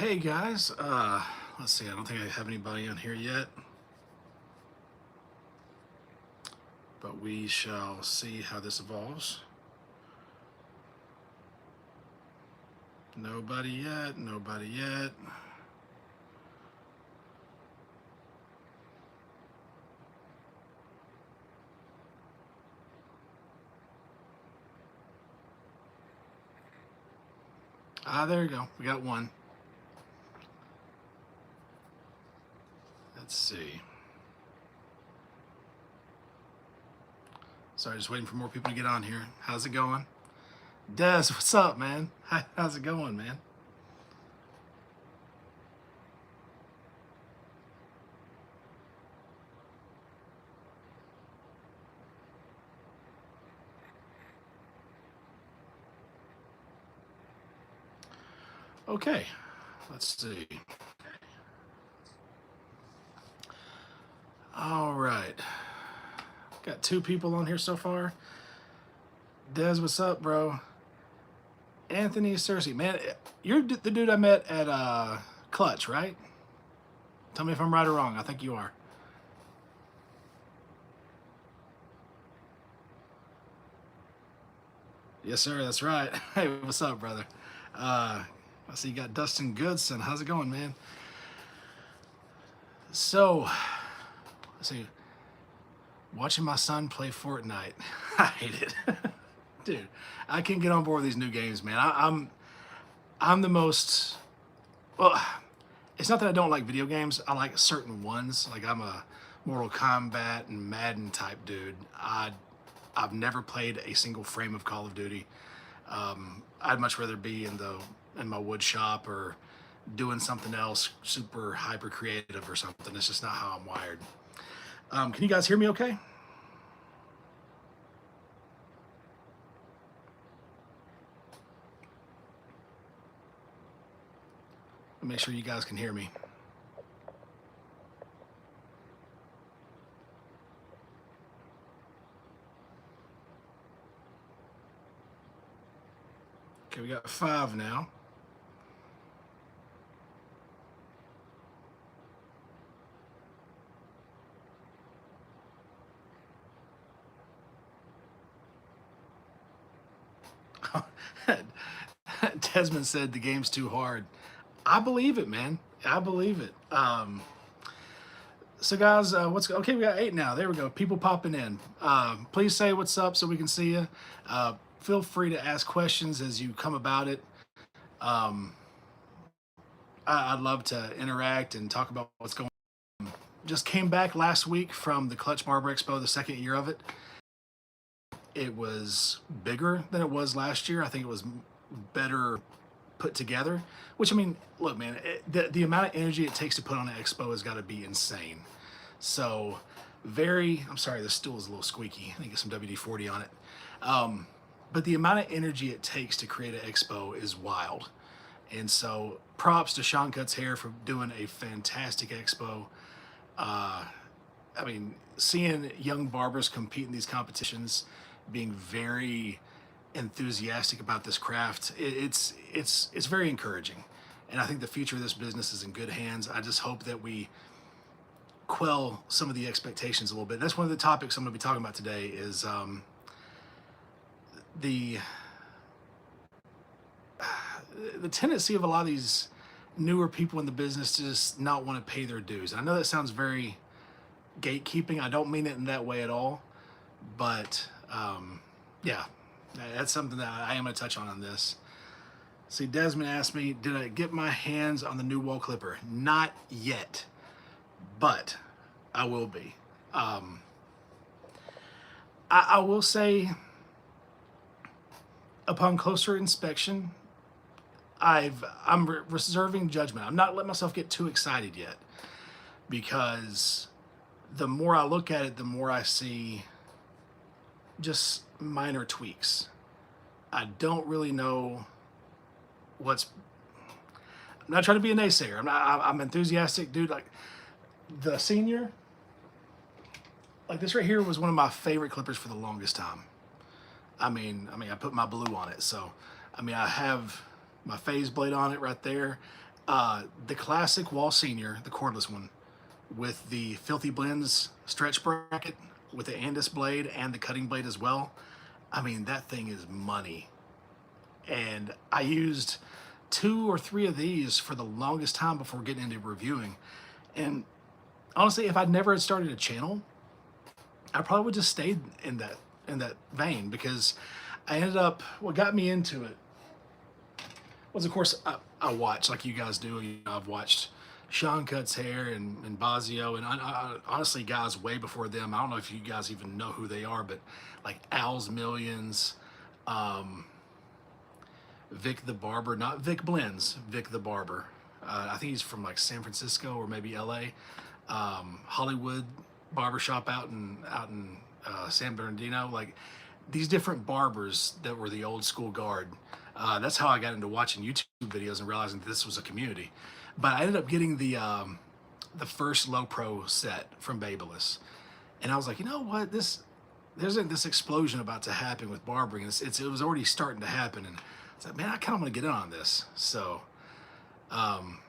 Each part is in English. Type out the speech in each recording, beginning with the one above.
Hey guys, let's see, I don't think I have anybody on here yet, but we shall see how this evolves. Nobody yet, nobody yet. There you go, we got one. Let's see. Sorry, just waiting for more people to get on here. How's it going? Des, what's up, man? How's it going, man? Okay, let's see. All right, got two people on here so far. Des, what's up, bro? Anthony Cersei, man, you're the dude I met at Clutch, right? Tell me if I'm right or wrong. I think you are. Yes, sir. That's right. Hey, what's up, brother? I see you got Dustin Goodson. How's it going, man? So, let's see. Watching my son play Fortnite. I hate it, dude. I can't get on board with these new games, man. I'm the most well. It's not that I don't like video games. I like certain ones. Like I'm a Mortal Kombat and Madden type dude. I've never played a single frame of Call of Duty. I'd much rather be in my wood shop or doing something else super hyper creative or something. It's just not how I'm wired. Can you guys hear me okay? Make sure you guys can hear me. Okay, we got 5 now. Desmond said the game's too hard. I believe it, man. I believe it. So guys, what's okay? We got 8 now. There we go. People popping in. Please say what's up so we can see you. Feel free to ask questions as you come about it. Um, I'd love to interact and talk about what's going on. Just came back last week from the Clutch Barber Expo, the second year of it. It was bigger than it was last year. I think it was better put together. Which I mean, look, man, the amount of energy it takes to put on an expo has got to be insane. So, I'm sorry, the stool is a little squeaky. I think it's some WD-40 on it. But the amount of energy it takes to create an expo is wild. And so, props to Sean Cuts Hair for doing a fantastic expo. I mean, seeing young barbers compete in these competitions, being very enthusiastic about this craft, it's very encouraging. And I think the future of this business is in good hands. I just hope that we quell some of the expectations a little bit. That's one of the topics I'm going to be talking about today is the the tendency of a lot of these newer people in the business to just not want to pay their dues. I know that sounds very gatekeeping. I don't mean it in that way at all, but yeah, that's something that I am going to touch on this. See, Desmond asked me, did I get my hands on the new wall clipper? Not yet, but I will be. I will say, upon closer inspection, I'm reserving judgment. I'm not letting myself get too excited yet, because the more I look at it, the more I see just minor tweaks. I don't really know what's. I'm not trying to be a naysayer. I'm enthusiastic, dude. Like the senior, like this right here was one of my favorite clippers for the longest time. I put my blue on it, so I have my phase blade on it right there. The classic Wall Senior, the cordless one, with the Filthy Blends stretch bracket, with the Andis blade and the cutting blade as well. I mean, that thing is money. And I used 2 or 3 of these for the longest time before getting into reviewing. And honestly, if I'd never had started a channel, I probably would just stayed in that vein, because I ended up, what got me into it was, of course, I watch like you guys do. You know, I've watched Sean Cuts Hair and Bazio, and honestly, guys way before them. I don't know if you guys even know who they are, but like Al's Millions, um, Vic the Barber, not Vic Blends, Vic the Barber. I think he's from like San Francisco or maybe LA. Hollywood barbershop out in San Bernardino. Like these different barbers that were the old school guard. That's how I got into watching YouTube videos and realizing that this was a community. But I ended up getting the first low pro set from Babyliss, and I was like, you know what, there's this explosion about to happen with barbering. It was already starting to happen, and it's like, man, I kind of want to get in on this. So I'm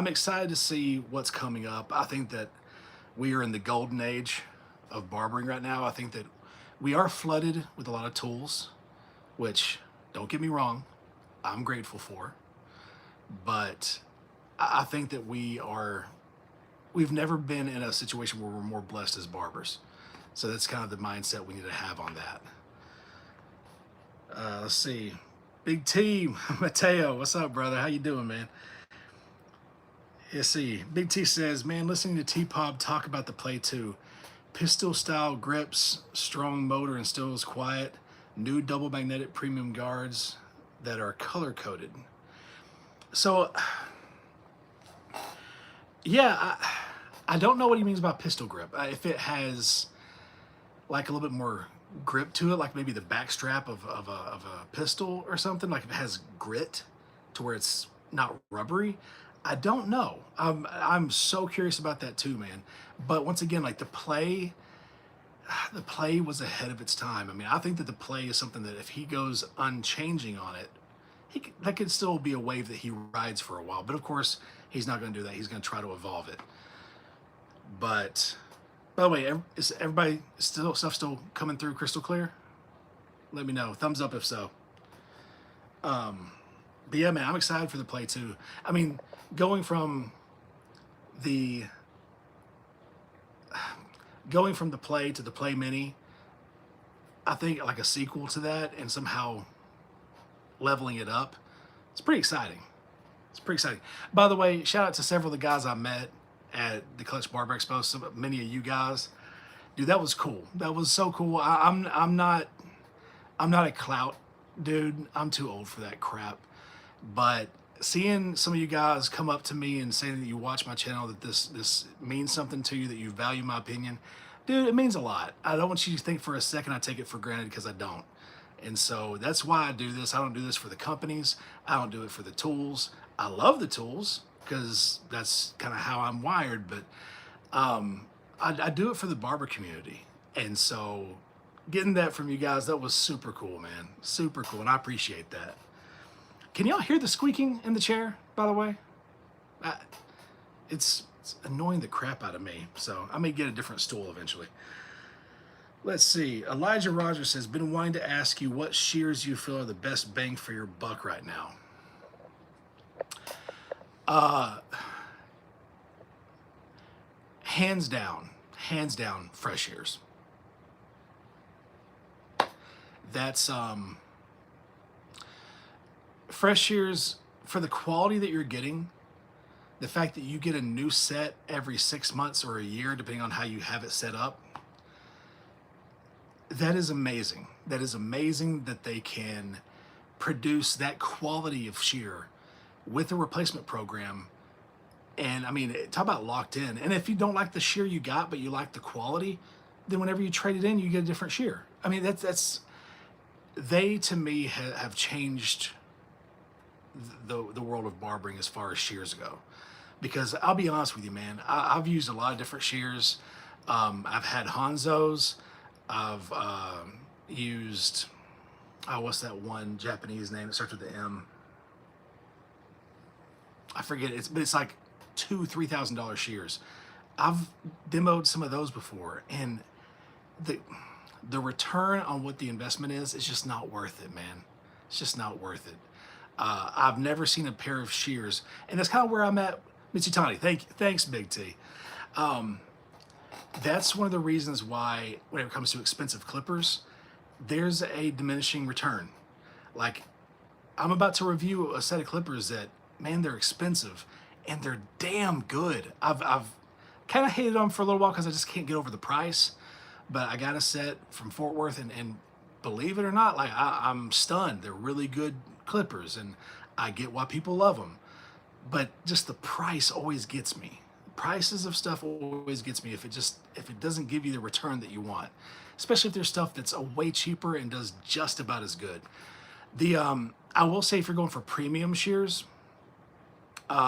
excited to see what's coming up. I think that we are in the golden age of barbering right now. I think that we are flooded with a lot of tools, which, don't get me wrong, I'm grateful for. But I think that we've never been in a situation where we're more blessed as barbers. So that's kind of the mindset we need to have on that. Let's see. Big T, Mateo, what's up, brother? How you doing, man? Let's see. Big T says, man, listening to T-Pop talk about the Play 2. Pistol style grips, strong motor and still is quiet. New double magnetic premium guards that are color coded. So, yeah, I don't know what he means by pistol grip. If it has like a little bit more grip to it, like maybe the back strap of a pistol or something, like if it has grit to where it's not rubbery. I don't know. I'm so curious about that too, man. But once again, like the play was ahead of its time. I mean, I think that the play is something that if he goes unchanging on it, that could still be a wave that he rides for a while. But of course, he's not going to do that. He's going to try to evolve it. But by the way, is everybody stuff still coming through crystal clear? Let me know. Thumbs up if so. But yeah, man, I'm excited for the Play 2. I mean, going from the Play to the Play Mini, I think like a sequel to that and somehow leveling it up, it's pretty exciting. It's pretty exciting. By the way, shout out to several of the guys I met at the Clutch Barber Expo. Many of you guys, dude, that was cool. That was so cool. I'm not a clout dude. I'm too old for that crap. But seeing some of you guys come up to me and saying that you watch my channel, that this means something to you, that you value my opinion, dude, it means a lot. I don't want you to think for a second I take it for granted, because I don't. And so that's why I do this. I don't do this for the companies. I don't do it for the tools. I love the tools because that's kind of how I'm wired, but I do it for the barber community. And so getting that from you guys, that was super cool, man. Super cool, and I appreciate that. Can y'all hear the squeaking in the chair, by the way? It's annoying the crap out of me, so I may get a different stool eventually. Let's see. Elijah Rogers says, been wanting to ask you what shears you feel are the best bang for your buck right now. Hands down, fresh shears. That's fresh shears, for the quality that you're getting, the fact that you get a new set every 6 months or a year, depending on how you have it set up, that is amazing. That is amazing that they can produce that quality of shear with a replacement program. And I mean, talk about locked in. And if you don't like the shear you got, but you like the quality, then whenever you trade it in, you get a different shear. I mean, they to me have changed the world of barbering as far as shears go. Because I'll be honest with you, man, I've used a lot of different shears. I've had Hanzo's. I've used, what's that one Japanese name that starts with the M? I forget but it's like $2,000-3,000 shears. I've demoed some of those before, and the the return on what the investment is just not worth it, man. It's just not worth it. I've never seen a pair of shears, and that's kind of where I'm at. Mitsutani, thanks, Big T. That's one of the reasons why, when it comes to expensive clippers, there's a diminishing return. Like, I'm about to review a set of clippers that, man, they're expensive and they're damn good. I've kind of hated them for a little while because I just can't get over the price. But I got a set from Fort Worth, and believe it or not, like I'm stunned. They're really good clippers, and I get why people love them. But just the price always gets me. Prices of stuff always gets me if it doesn't give you the return that you want, especially if there's stuff that's a way cheaper and does just about as good. The I will say, if you're going for premium shears,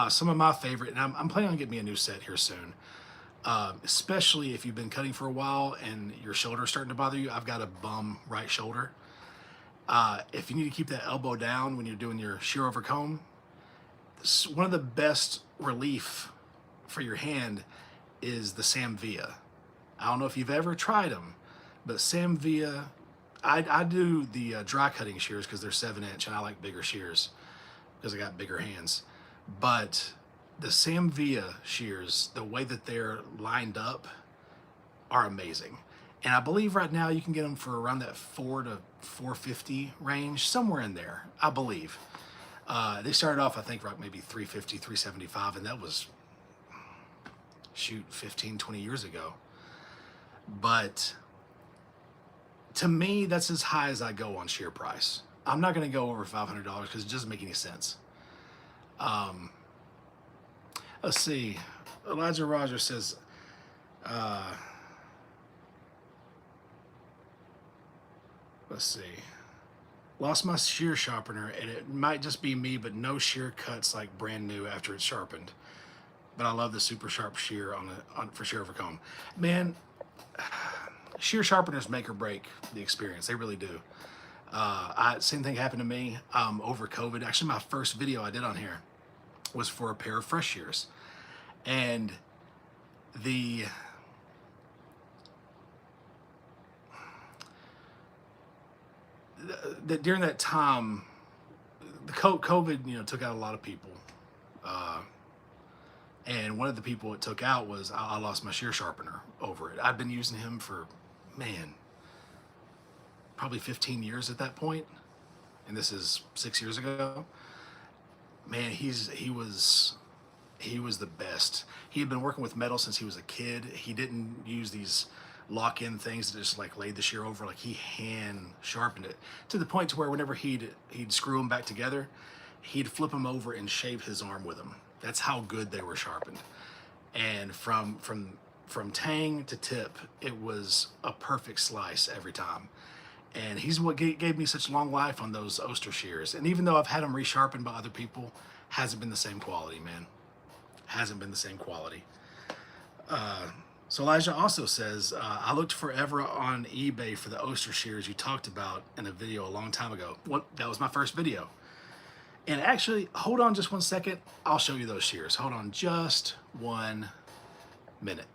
some of my favorite, and I'm planning on getting me a new set here soon. Especially if you've been cutting for a while and your shoulder's starting to bother you. I've got a bum right shoulder. If you need to keep that elbow down when you're doing your shear over comb, one of the best relief for your hand is the Samvia. I don't know if you've ever tried them, but Samvia, I do the dry cutting shears because they're 7-inch, and I like bigger shears because I got bigger hands. But the Samvia shears, the way that they're lined up, are amazing. And I believe right now you can get them for around that $400 to $450 range, somewhere in there, I believe. They started off, I think, right, maybe $350, $375, and that was, shoot, 15, 20 years ago. But to me, that's as high as I go on shear price. I'm not going to go over $500 because it doesn't make any sense. Let's see. Elijah Rogers says, let's see. Lost my shear sharpener, and it might just be me, but no shear cuts like brand new after it's sharpened. But I love the super sharp shear for shear over comb. Man, shear sharpeners make or break the experience. They really do. Same thing happened to me over COVID. Actually, my first video I did on here was for a pair of fresh shears, and during that time, the COVID, took out a lot of people, and one of the people it took out was I lost my shear sharpener over it. I'd been using him for, man, probably 15 years at that point, and this is 6 years ago. Man, he was the best. He had been working with metal since he was a kid. He didn't use these lock-in things that just like laid the shear over. Like, he hand sharpened it to the point to where whenever he'd screw them back together, he'd flip them over and shave his arm with them. That's how good they were sharpened. And from tang to tip, it was a perfect slice every time. And he's what gave me such long life on those Oster shears. And even though I've had them resharpened by other people, hasn't been the same quality, man. Hasn't been the same quality. So Elijah also says, I looked forever on eBay for the Oster shears you talked about in a video a long time ago. That was my first video. And actually, hold on just one second. I'll show you those shears. Hold on just 1 minute.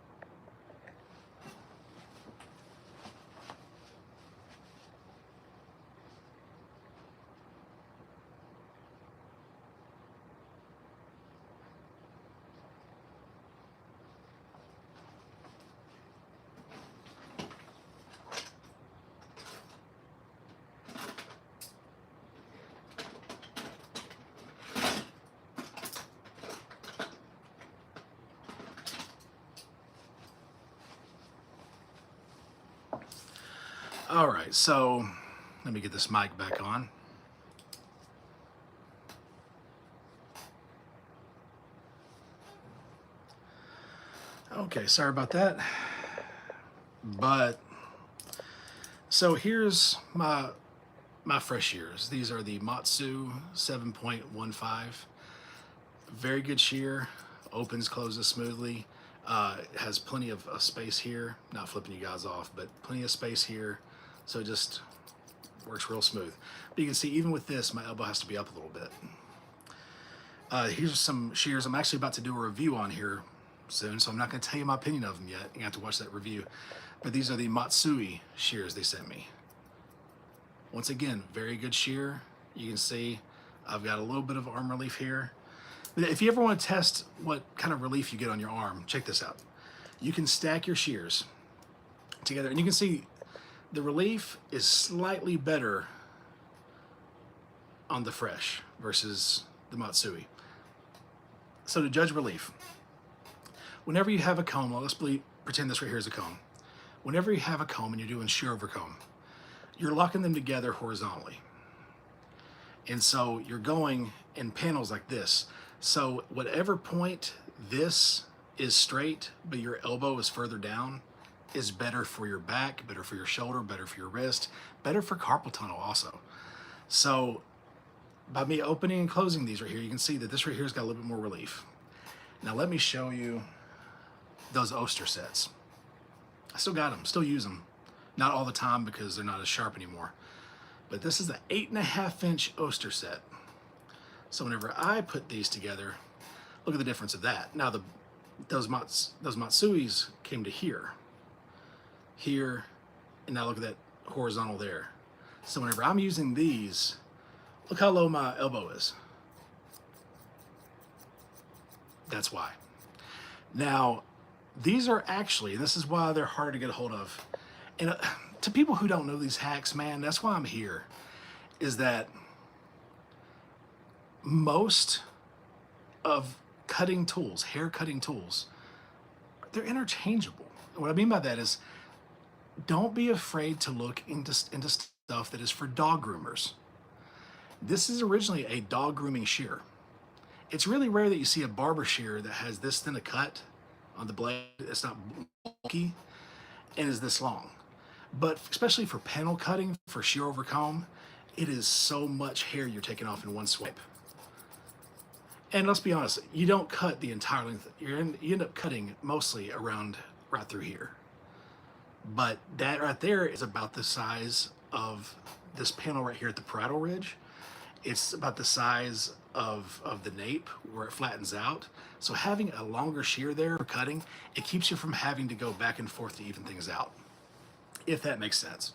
All right, so let me get this mic back on. Okay, sorry about that. But so here's my fresh shears. These are the Matsu 7.15. Very good shear. Opens, closes smoothly. It has plenty of space here. Not flipping you guys off, but plenty of space here. So it just works real smooth. But you can see, even with this, my elbow has to be up a little bit. Here's some shears I'm actually about to do a review on here soon, so I'm not going to tell you my opinion of them yet. You have to watch that review. But these are the Matsui shears they sent me. Once again, very good shear. You can see I've got a little bit of arm relief here. But if you ever want to test what kind of relief you get on your arm, check this out. You can stack your shears together, and you can see the relief is slightly better on the Fresh versus the Matsui. So to judge relief, whenever you have a comb, well, let's pretend this right here is a comb. Whenever you have a comb and you're doing shear over comb, you're locking them together horizontally. And so you're going in panels like this. So whatever point this is straight, but your elbow is further down, is better for your back, better for your shoulder, better for your wrist, better for carpal tunnel also. So by me opening and closing these right here, you can see that this right here has got a little bit more relief. Now let me show you those Oster sets. I still got them, still use them. Not all the time because they're not as sharp anymore. But this is the 8.5-inch Oster set. So whenever I put these together, look at the difference of that. Now those Matsuis came to here, and now look at that horizontal there. So whenever I'm using these, look how low my elbow is. That's why. Now, these are actually, this is why they're hard to get a hold of. And to people who don't know these hacks, man, that's why I'm here, is that most of cutting tools, hair cutting tools, they're interchangeable. And what I mean by that is, don't be afraid to look into stuff that is for dog groomers. This is originally a dog grooming shear. It's really rare that you see a barber shear that has this thin a cut on the blade. It's not bulky and is this long. But especially for panel cutting, for shear over comb, it is so much hair you're taking off in one swipe. And let's be honest, you don't cut the entire length. You end up cutting mostly around right through here. But that right there is about the size of this panel right here at the parietal ridge. It's about the size of the nape where it flattens out. So having a longer shear there for cutting, it keeps you from having to go back and forth to even things out, if that makes sense.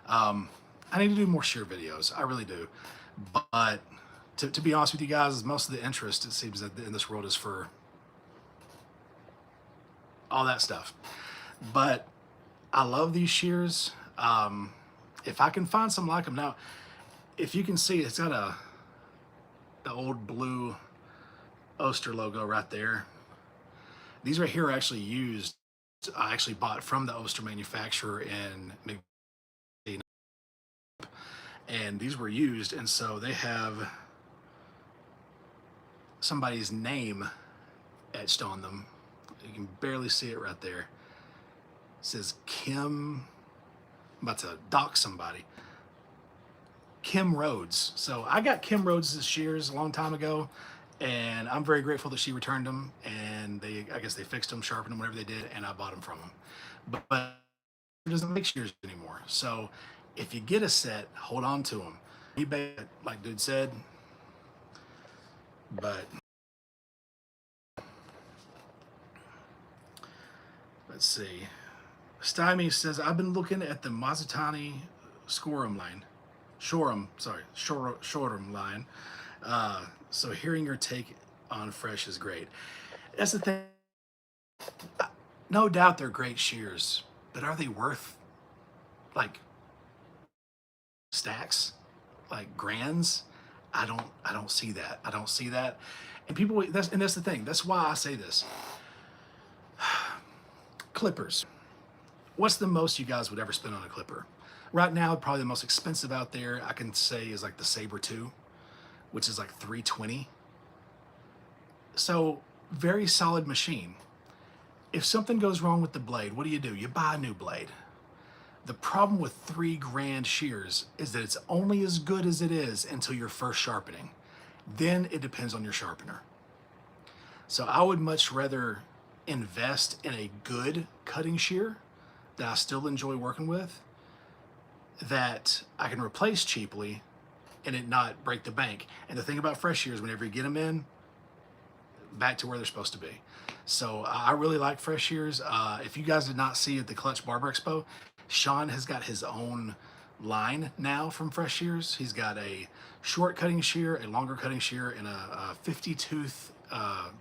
I need to do more shear videos, I really do. But to be honest with you guys, most of the interest, it seems, that in this world is for all that stuff. But I love these shears. If I can find some like them. Now, if you can see, it's got the old blue Oster logo right there. These right here are actually used. I actually bought from the Oster manufacturer in McBean, and these were used, and so they have somebody's name etched on them. You can barely see it right there. It says Kim. I'm about to dock somebody. Kim Rhodes. So I got Kim Rhodes' shears a long time ago, and I'm very grateful that she returned them, and I guess they fixed them, sharpened them, whatever they did, and I bought them from them. But it doesn't make shears anymore. So if you get a set, hold on to them. eBay, like dude said, but let's see. Stymie says, I've been looking at the Mazzatani Showroom line. Showroom line. So hearing your take on Fresh is great. That's the thing. No doubt they're great shears, but are they worth like stacks, like grands? I don't see that. I don't see that. And people, that's the thing. That's why I say this. Clippers. What's the most you guys would ever spend on a clipper? Right now, probably the most expensive out there I can say is like the Sabre 2, which is like $320. So very solid machine. If something goes wrong with the blade, what do? You buy a new blade. The problem with $3,000 shears is that it's only as good as it is until your first sharpening. Then it depends on your sharpener. So I would much rather invest in a good cutting shear that I still enjoy working with, that I can replace cheaply and it not break the bank. And the thing about Fresh shears, whenever you get them in, back to where they're supposed to be. So I really like Fresh Shears. If you guys did not see at the Clutch Barber Expo, Sean has got his own line now from Fresh Shears. He's got a short cutting shear, a longer cutting shear, and a 50 tooth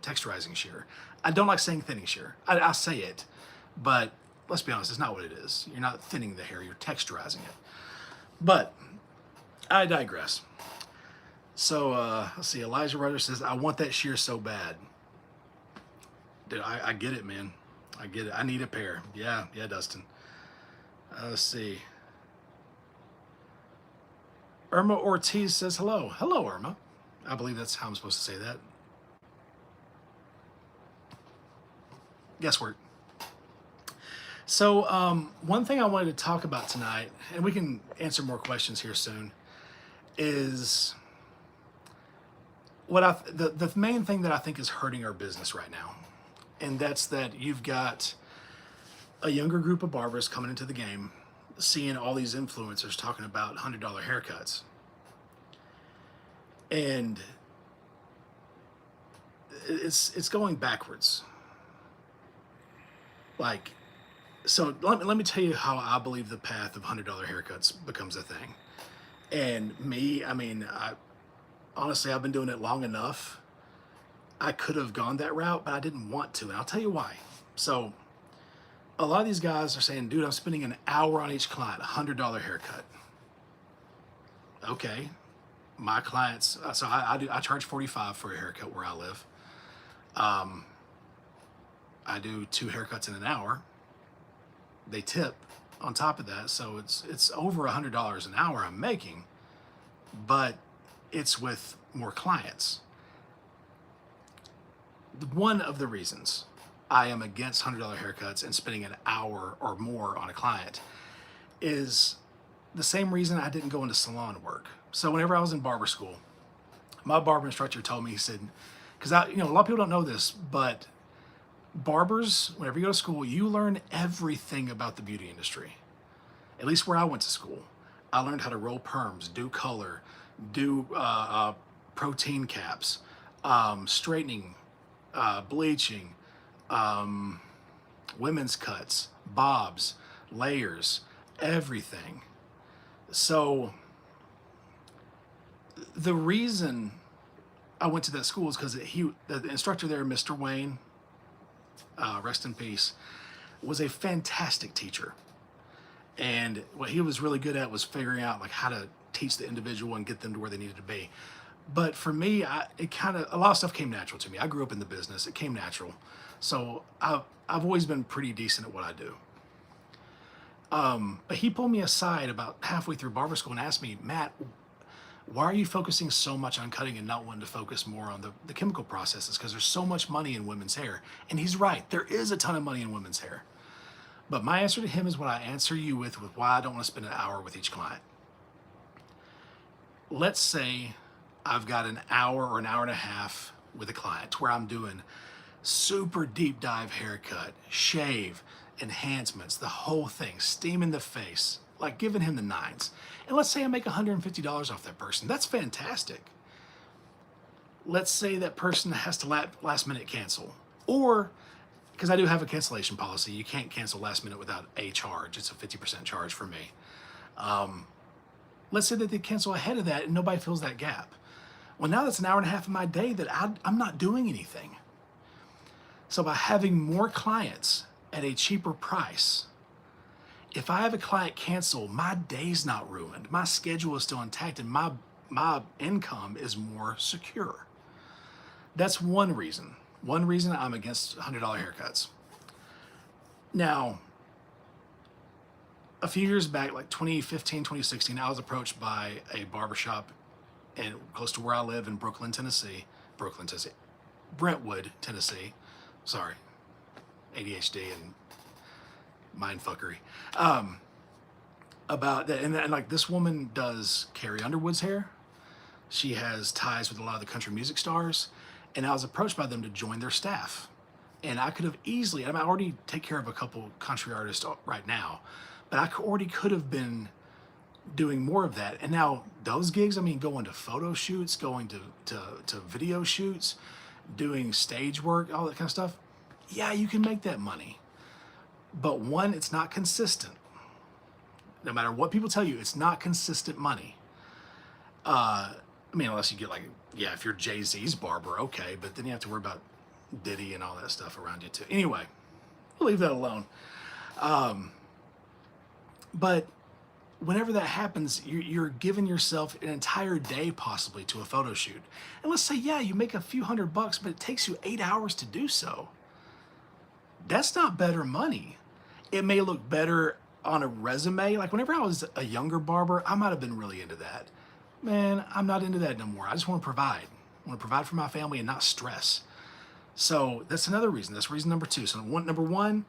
texturizing shear. I don't like saying thinning shear. I say it, but let's be honest, it's not what it is. You're not thinning the hair, you're texturizing it. But I digress. So let's see, Elijah Rutter says, I want that shear so bad. Dude, I get it, man. I get it. I need a pair. Yeah, Dustin. Let's see. Irma Ortiz says hello. Hello, Irma. I believe that's how I'm supposed to say that. Guesswork. So one thing I wanted to talk about tonight, and we can answer more questions here soon, is what the main thing that I think is hurting our business right now. And that's that you've got a younger group of barbers coming into the game, seeing all these influencers talking about $100 haircuts. And it's going backwards. Like, so let me tell you how I believe the path of $100 haircuts becomes a thing. And me, I mean, honestly, I've been doing it long enough. I could have gone that route, but I didn't want to, and I'll tell you why. So a lot of these guys are saying, dude, I'm spending an hour on each client, $100 haircut. Okay, my clients, so I charge $45 for a haircut where I live. I do 2 haircuts in an hour. They tip on top of that, so it's over $100 an hour I'm making, but it's with more clients. One of the reasons I am against $100 haircuts and spending an hour or more on a client is the same reason I didn't go into salon work. So whenever I was in barber school, my barber instructor told me, he said, because a lot of people don't know this, but barbers, whenever you go to school, you learn everything about the beauty industry. At least where I went to school, I learned how to roll perms, do color, do protein caps, straightening, bleaching, women's cuts, bobs, layers, everything. So the reason I went to that school is because the instructor there, Mr. Wayne, rest in peace, was a fantastic teacher. And what he was really good at was figuring out like how to teach the individual and get them to where they needed to be. But for me, a lot of stuff came natural to me. I grew up in the business. It came natural. So I've always been pretty decent at what I do. But he pulled me aside about halfway through barber school and asked me, Matt, why are you focusing so much on cutting and not wanting to focus more on the chemical processes? Because there's so much money in women's hair. And he's right. There is a ton of money in women's hair. But my answer to him is what I answer you with why I don't want to spend an hour with each client. Let's say I've got an hour or an hour and a half with a client where I'm doing super deep dive haircut, shave, enhancements, the whole thing, steam in the face, like giving him the nines. And let's say I make $150 off that person. That's fantastic. Let's say that person has to last minute cancel, or because I do have a cancellation policy, you can't cancel last minute without a charge. It's a 50% charge for me. Let's say that they cancel ahead of that and nobody fills that gap. Well, now that's an hour and a half of my day that I'm not doing anything. So by having more clients at a cheaper price, if I have a client cancel, my day's not ruined. My schedule is still intact and my income is more secure. That's one reason. One reason I'm against $100 haircuts. Now, a few years back, like 2015, 2016, I was approached by a barbershop close to where I live in Brentwood, Tennessee. Sorry, ADHD and mindfuckery. About that, and like this woman does Carrie Underwood's hair. She has ties with a lot of the country music stars, and I was approached by them to join their staff. And I could have easily, I already take care of a couple country artists right now, but I already could have been doing more of that. And now those gigs, going to photo shoots, going to video shoots, doing stage work, all that kind of stuff, yeah, you can make that money. But one, it's not consistent. No matter what people tell you, it's not consistent money. I mean, unless you get like, yeah, if you're Jay-Z's barber, okay, but then you have to worry about Diddy and all that stuff around you too. Anyway, we'll leave that alone. But whenever that happens, you're giving yourself an entire day possibly to a photo shoot. And let's say, yeah, you make a few $100, but it takes you 8 hours to do so. That's not better money. It may look better on a resume. Like whenever I was a younger barber, I might have been really into that. Man, I'm not into that no more. I just want to provide. I want to provide for my family and not stress. So that's another reason. That's reason number two. So number one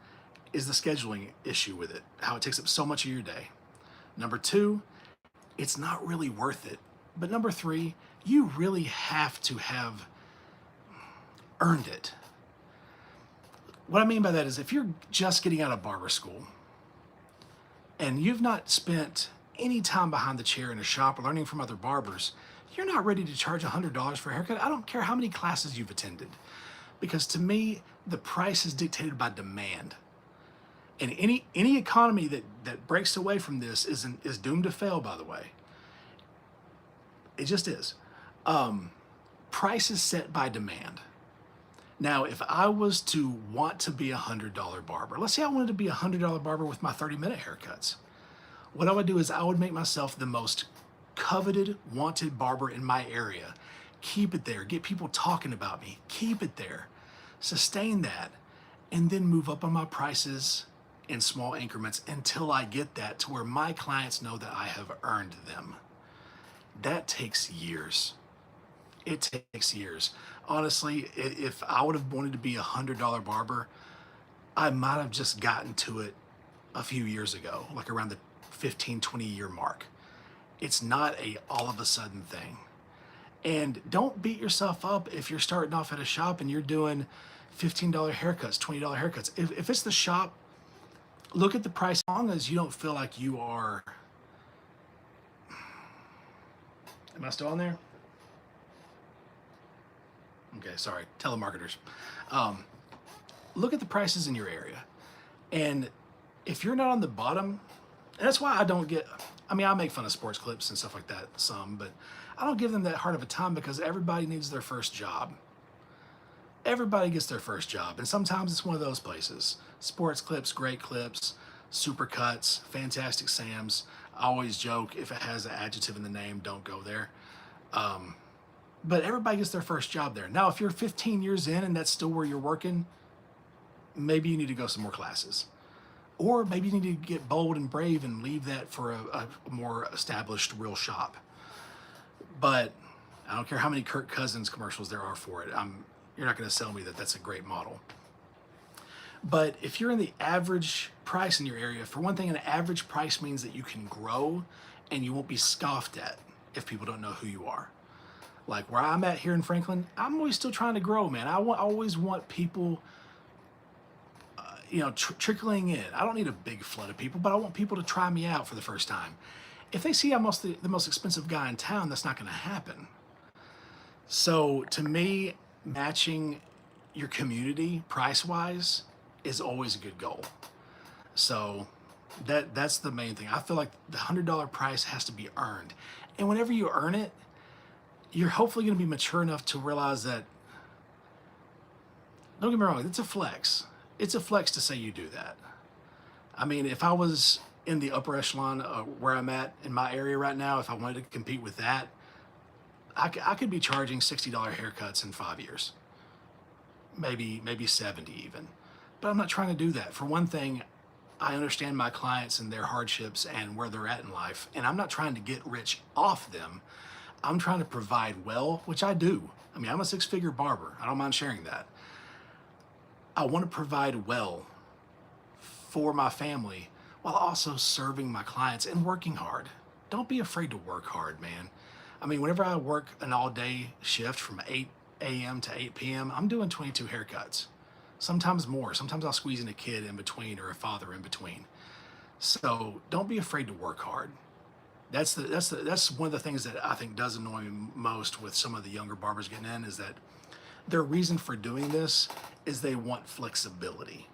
is the scheduling issue with it, how it takes up so much of your day. Number two, it's not really worth it. But number three, you really have to have earned it. What I mean by that is if you're just getting out of barber school and you've not spent any time behind the chair in a shop or learning from other barbers, you're not ready to charge $100 for a haircut. I don't care how many classes you've attended, because to me, the price is dictated by demand. And any economy that breaks away from this is doomed to fail, by the way. It just is. Price is set by demand. Now, if I was to want to be a $100 barber, let's say I wanted to be a $100 barber with my 30-minute haircuts, what I would do is I would make myself the most coveted, wanted barber in my area. Keep it there. Get people talking about me. Keep it there. Sustain that. And then move up on my prices in small increments until I get that to where my clients know that I have earned them. That takes years. It takes years. Honestly, if I would have wanted to be a $100 barber, I might have just gotten to it a few years ago, like around the 15, 20-year mark. It's not a all of a sudden thing. And don't beat yourself up if you're starting off at a shop and you're doing $15 haircuts, $20 haircuts. If it's the shop, look at the price. As long as you don't feel like you are, am I still on there? Okay, sorry, telemarketers. Look at the prices in your area. And if you're not on the bottom, and that's why I don't get, I mean, I make fun of sports clips and stuff like that some, but I don't give them that hard of a time because everybody needs their first job. Everybody gets their first job, and sometimes it's one of those places. Sports clips, great clips, super cuts, fantastic Sams. I always joke, if it has an adjective in the name, don't go there. But everybody gets their first job there. Now, if you're 15 years in and that's still where you're working, maybe you need to go some more classes. Or maybe you need to get bold and brave and leave that for a more established real shop. But I don't care how many Kirk Cousins commercials there are for it. You're not going to sell me that that's a great model. But if you're in the average price in your area, for one thing, an average price means that you can grow and you won't be scoffed at if people don't know who you are. Like where I'm at here in Franklin, I'm always still trying to grow, man. I always want people trickling in. I don't need a big flood of people, but I want people to try me out for the first time. If they see I'm the most expensive guy in town, that's not going to happen. So to me, matching your community price-wise is always a good goal. So that's the main thing. I feel like the $100 price has to be earned. And whenever you earn it, you're hopefully going to be mature enough to realize that, don't get me wrong, it's a flex. It's a flex to say you do that. I mean, if I was in the upper echelon where I'm at in my area right now, if I wanted to compete with that, I could be charging $60 haircuts in 5 years. Maybe 70 even. But I'm not trying to do that. For one thing, I understand my clients and their hardships and where they're at in life, and I'm not trying to get rich off them. I'm trying to provide well, which I do. I mean, I'm a six-figure barber. I don't mind sharing that. I want to provide well for my family while also serving my clients and working hard. Don't be afraid to work hard, man. I mean, whenever I work an all-day shift from 8 a.m. to 8 p.m., I'm doing 22 haircuts. Sometimes more. Sometimes I'll squeeze in a kid in between or a father in between. So don't be afraid to work hard. That's one of the things that I think does annoy me most with some of the younger barbers getting in, is that their reason for doing this is they want flexibility.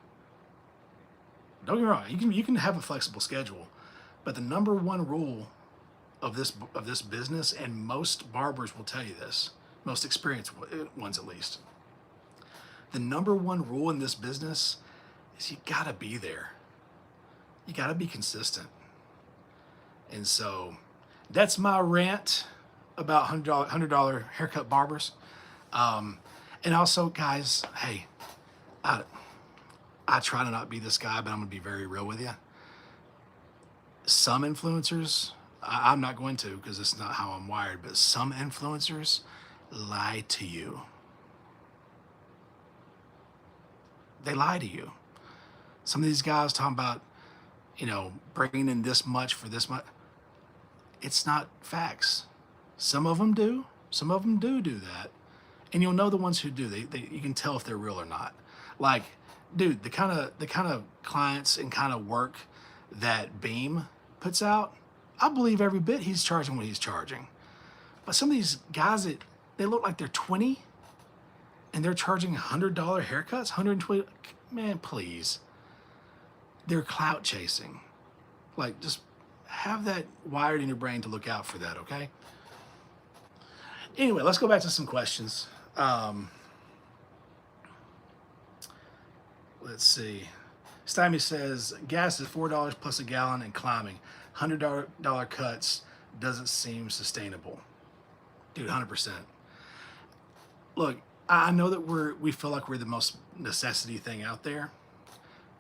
Don't get me wrong, you can have a flexible schedule, but the number one rule of this business, and most barbers will tell you this, most experienced ones at least, the number one rule in this business is you gotta be there. You gotta be consistent. And so that's my rant about $100 haircut barbers. And also, guys, hey, I try to not be this guy, but I'm gonna be very real with you. Some influencers, I'm not going to because it's not how I'm wired, but some influencers lie to you. They lie to you. Some of these guys talking about, bringing in this much for this much. It's not facts. Some of them do. Some of them do that. And you'll know the ones who do. You can tell if they're real or not. Like, dude, the kind of clients and kind of work that Beam puts out, I believe every bit he's charging what he's charging. But some of these guys, they look like they're 20 and they're charging $100 haircuts, 120. Man, please. They're clout chasing. Like, just have that wired in your brain to look out for that, okay? Anyway, let's go back to some questions. Let's see. Stymie says, gas is $4 plus a gallon and climbing. $100 cuts doesn't seem sustainable. Dude, 100%. Look, I know that we feel like we're the most necessity thing out there.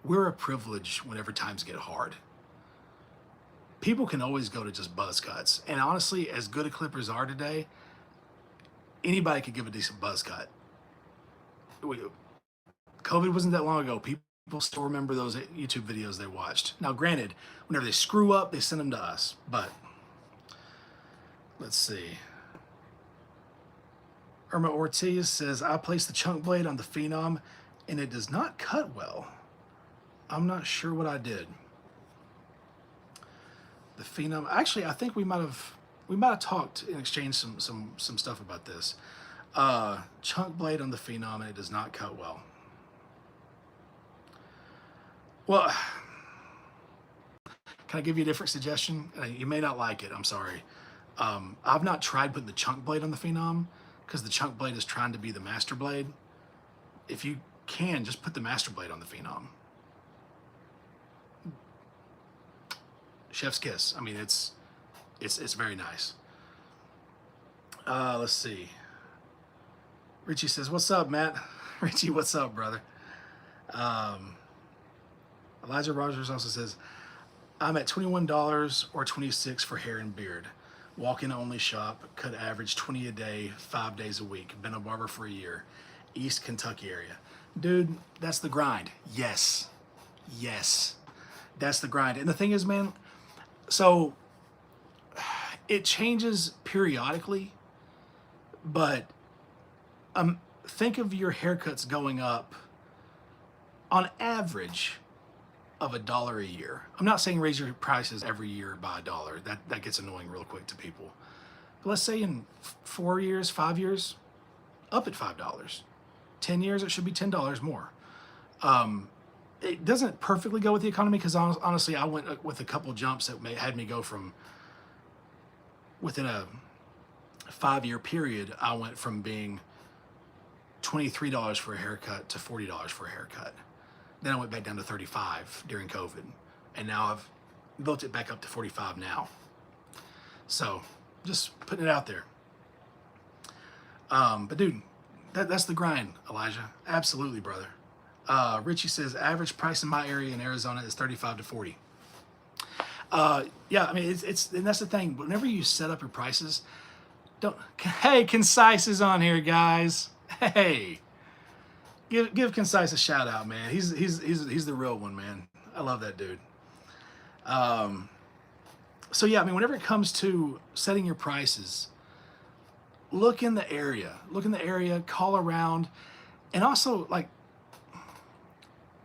We're a privilege whenever times get hard. People can always go to just buzz cuts. And honestly, as good as clippers are today, anybody could give a decent buzz cut. COVID wasn't that long ago. People still remember those YouTube videos they watched. Now, granted, whenever they screw up, they send them to us. But let's see. Irma Ortiz says, I placed the chunk blade on the Phenom and it does not cut well. I'm not sure what I did. The Phenom, actually, I think we might have talked and exchanged some stuff about this. Chunk blade on the Phenom and it does not cut well. Well, can I give you a different suggestion? You may not like it, I'm sorry. I've not tried putting the chunk blade on the Phenom because the chunk blade is trying to be the master blade. If you can, just put the master blade on the Phenom. Chef's kiss. I mean, it's very nice. Let's see. Richie says, what's up, Matt? Richie, what's up, brother? Elijah Rogers also says, I'm at $21 or $26 for hair and beard. Walk-in only shop, cut average 20 a day, 5 days a week. Been a barber for a year. East Kentucky area. Dude, that's the grind. Yes. Yes. That's the grind. And the thing is, man, so it changes periodically, but think of your haircuts going up on average of $1 a year. I'm not saying raise your prices every year by $1. That gets annoying real quick to people. But let's say in 4 years, 5 years, up at $5. 10 years, it should be $10 more. It doesn't perfectly go with the economy because honestly, I went with a couple jumps that had me go from, within a 5-year period, I went from being $23 for a haircut to $40 for a haircut. Then I went back down to 35 during COVID. And now I've built it back up to 45 now. So just putting it out there. But dude, that's the grind, Elijah. Absolutely, brother. Richie says, average price in my area in Arizona is 35 to 40. Yeah, I mean, and that's the thing. Whenever you set up your prices, hey, Concise is on here, guys. Hey, give Concise a shout out, man. He's the real one, man. I love that dude. So yeah, I mean, whenever it comes to setting your prices, look in the area, call around, and also like,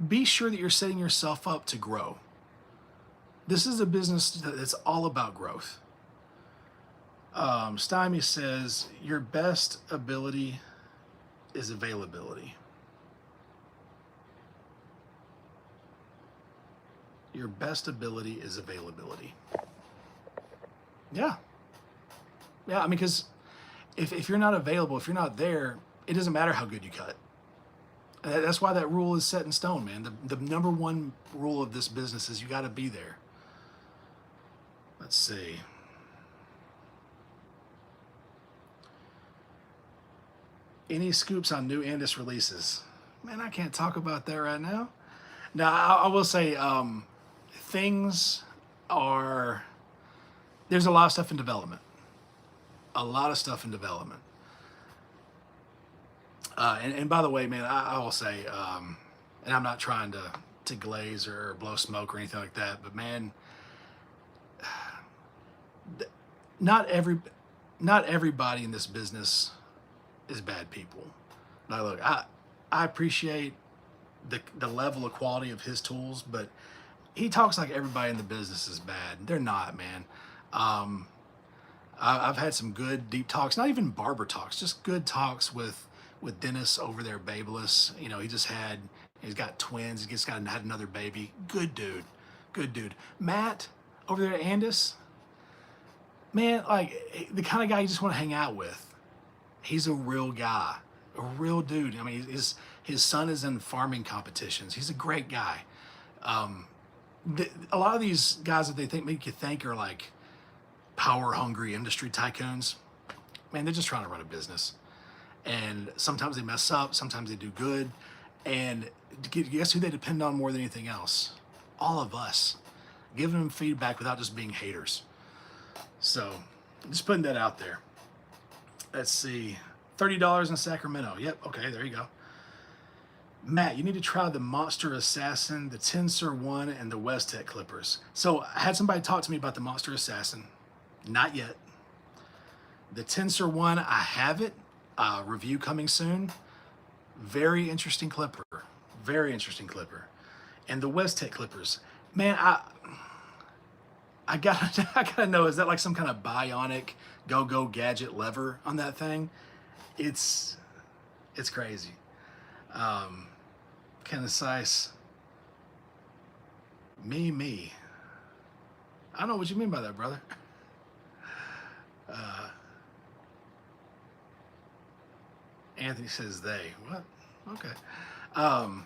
be sure that you're setting yourself up to grow. This is a business that's all about growth. Stymie says, your best ability is availability. Your best ability is availability. Yeah. Yeah, I mean, because if you're not available, if you're not there, it doesn't matter how good you cut. That's why that rule is set in stone, man. The number one rule of this business is you got to be there. Let's see. Any scoops on new Andis releases? Man, I can't talk about that right now. Now, I will say things are, there's a lot of stuff in development. A lot of stuff in development. And by the way, man, I will say, and I'm not trying to glaze or blow smoke or anything like that, but man, not everybody in this business is bad people. Now, look, I appreciate the level of quality of his tools, but he talks like everybody in the business is bad. They're not, man. I've had some good deep talks, not even barber talks, just good talks with Dennis over there, Babeless. You know, he's got twins. He's had another baby. Good dude, good dude. Matt over there at Andis, man, like the kind of guy you just want to hang out with. He's a real guy, a real dude. I mean, his son is in farming competitions. He's a great guy. A lot of these guys that they make you think are like power hungry industry tycoons, man, they're just trying to run a business. And sometimes they mess up, sometimes they do good. And guess who they depend on more than anything else? All of us. Giving them feedback without just being haters. So, just putting that out there. Let's see. $30 in Sacramento. Yep, okay, there you go. Matt, you need to try the Monster Assassin, the Tensor One, and the Westech clippers. So I had somebody talk to me about the Monster Assassin. Not yet. The Tensor One, I have it. Review coming soon. Very interesting clipper. Very interesting clipper. And the Westech clippers. Man, I gotta know, is that like some kind of bionic go-go gadget lever on that thing? It's crazy. Concise. Me. I don't know what you mean by that, brother. Anthony says they. What? Okay. Y'all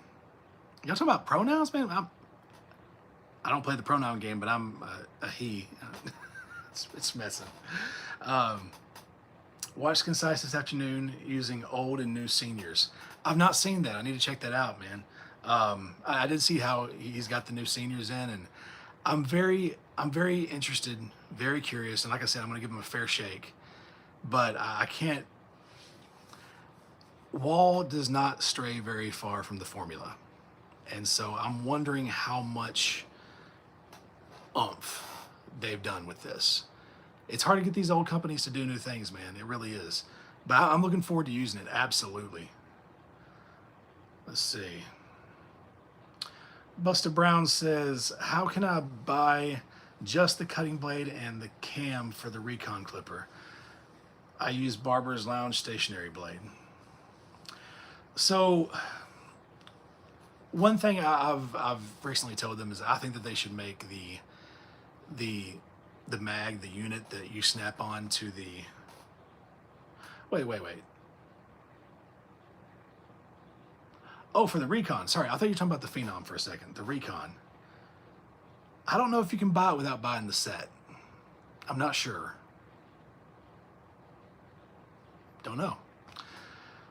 talking about pronouns, man? I don't play the pronoun game, but I'm a he. it's messing. Watched Concise this afternoon using old and new seniors. I've not seen that. I need to check that out, man. I did see how he's got the new seniors in, and I'm very interested, very curious, and like I said, I'm going to give him a fair shake. But I can't. Wall does not stray very far from the formula, and so I'm wondering how much oomph they've done with this. It's hard to get these old companies to do new things, man. It really is. But I'm looking forward to using it, absolutely. Let's see. Buster Brown says, how can I buy just the cutting blade and the cam for the Recon clipper? I use Barber's Lounge stationary blade. So one thing I've recently told them is I think that they should make the mag, the unit that you snap on to the, wait. Oh, for the Recon. Sorry, I thought you were talking about the Phenom for a second. The Recon. I don't know if you can buy it without buying the set. I'm not sure. Don't know.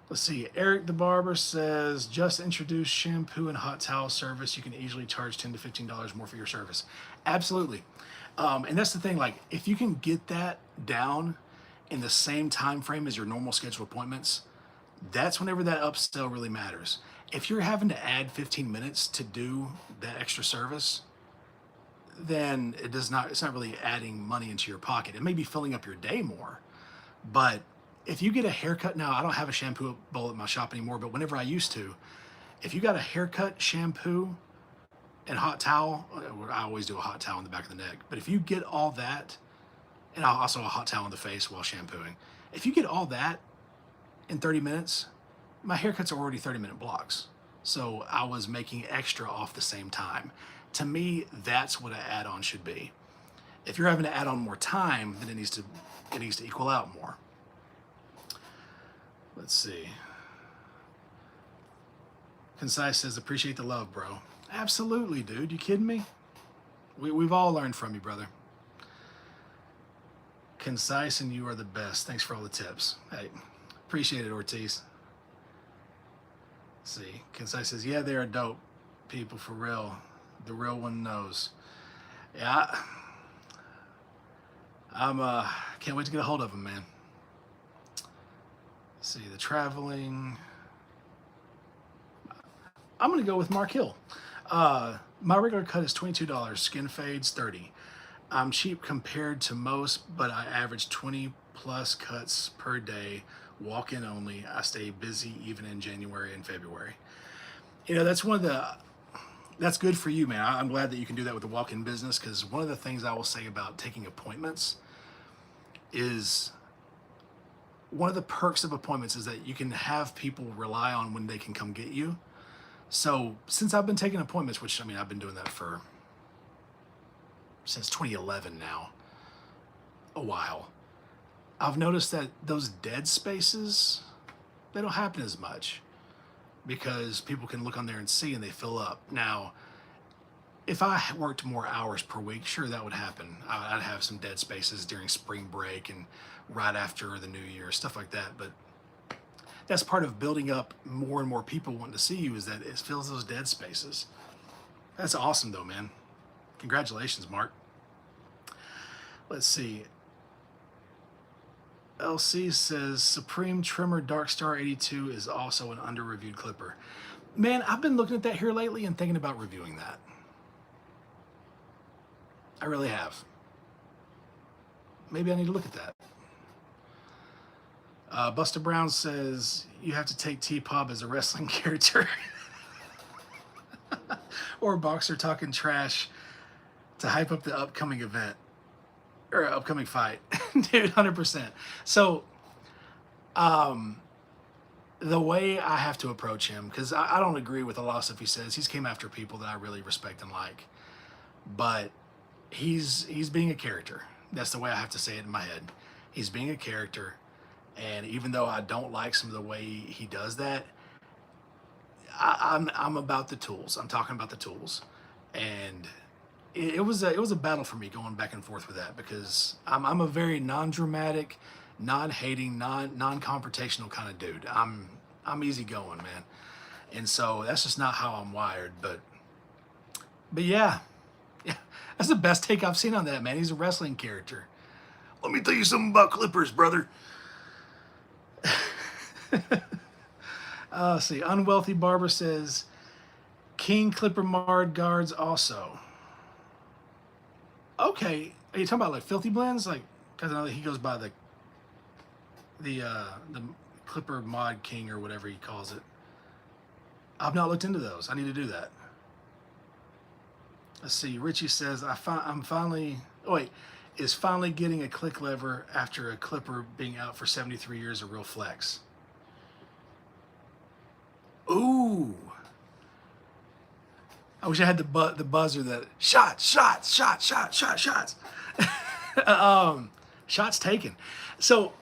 Let's see. Eric the Barber says, just introduce shampoo and hot towel service. You can easily charge $10 to $15 more for your service. Absolutely. And that's the thing. Like, if you can get that down in the same time frame as your normal scheduled appointments, that's whenever that upsell really matters. If you're having to add 15 minutes to do that extra service, then it's not really adding money into your pocket. It may be filling up your day more, but if you get a haircut, now I don't have a shampoo bowl at my shop anymore, but whenever I used to, if you got a haircut, shampoo, and hot towel, I always do a hot towel on the back of the neck, but if you get all that, and also a hot towel on the face while shampooing, if you get all that in 30 minutes, my haircuts are already 30-minute blocks. So I was making extra off the same time. To me, that's what an add-on should be. If you're having to add on more time, then it needs to equal out more. Let's see. Concise says, appreciate the love, bro. Absolutely, dude. You kidding me? We've all learned from you, brother. Concise and you are the best. Thanks for all the tips. Hey, appreciate it, Ortiz. Let's see. Concise says, yeah, they are dope people for real. The real one knows. Yeah, I'm can't wait to get a hold of them, man. Let's see, the traveling. I'm gonna go with Mark Hill. My regular cut is $22. Skin fades $30. I'm cheap compared to most, but I average 20 plus cuts per day, walk-in only. I stay busy even in January and February. You know, that's good for you, man. I'm glad that you can do that with the walk-in business, because one of the things I will say about taking appointments is one of the perks of appointments is that you can have people rely on when they can come get you. So since I've been taking appointments, which I mean, I've been doing that since 2011 now, a while, I've noticed that those dead spaces, they don't happen as much because people can look on there and see and they fill up. Now, if I worked more hours per week, sure, that would happen. I'd have some dead spaces during spring break and right after the new year, stuff like that. But that's part of building up more and more people wanting to see you, is that it fills those dead spaces. That's awesome though, man. Congratulations, Mark. Let's see. LC says Supreme Trimmer Dark Star 82 is also an under-reviewed clipper. Man, I've been looking at that here lately and thinking about reviewing that. I really have. Maybe I need to look at that. Buster Brown says you have to take T-Pub as a wrestling character or a boxer talking trash to hype up the upcoming event or upcoming fight. Dude, 100%. So the way I have to approach him, because I don't agree with a lot of stuff he says. He's came after people that I really respect and like, but he's being a character. That's the way I have to say it in my head. He's being a character, and even though I don't like some of the way he does that, I'm about the tools. I'm talking about the tools, and it was a battle for me going back and forth with that, because I'm a very non-dramatic, non-hating, non-confrontational kind of dude. I'm easygoing, man, and so that's just not how I'm wired. But yeah, that's the best take I've seen on that, man. He's a wrestling character. Let me tell you something about clippers, brother. See, Unwealthy Barber says King Clipper Mard guards also. Okay, are you talking about like Filthy Blends? Like, because I know that he goes by the Clipper Mod King or whatever he calls it. I've not looked into those. I need to do that. Let's see. Richie says I'm finally. Oh wait, is finally getting a click lever after a clipper being out for 73 years a real flex. Ooh. I wish I had the buzzer that shots. Shots taken. So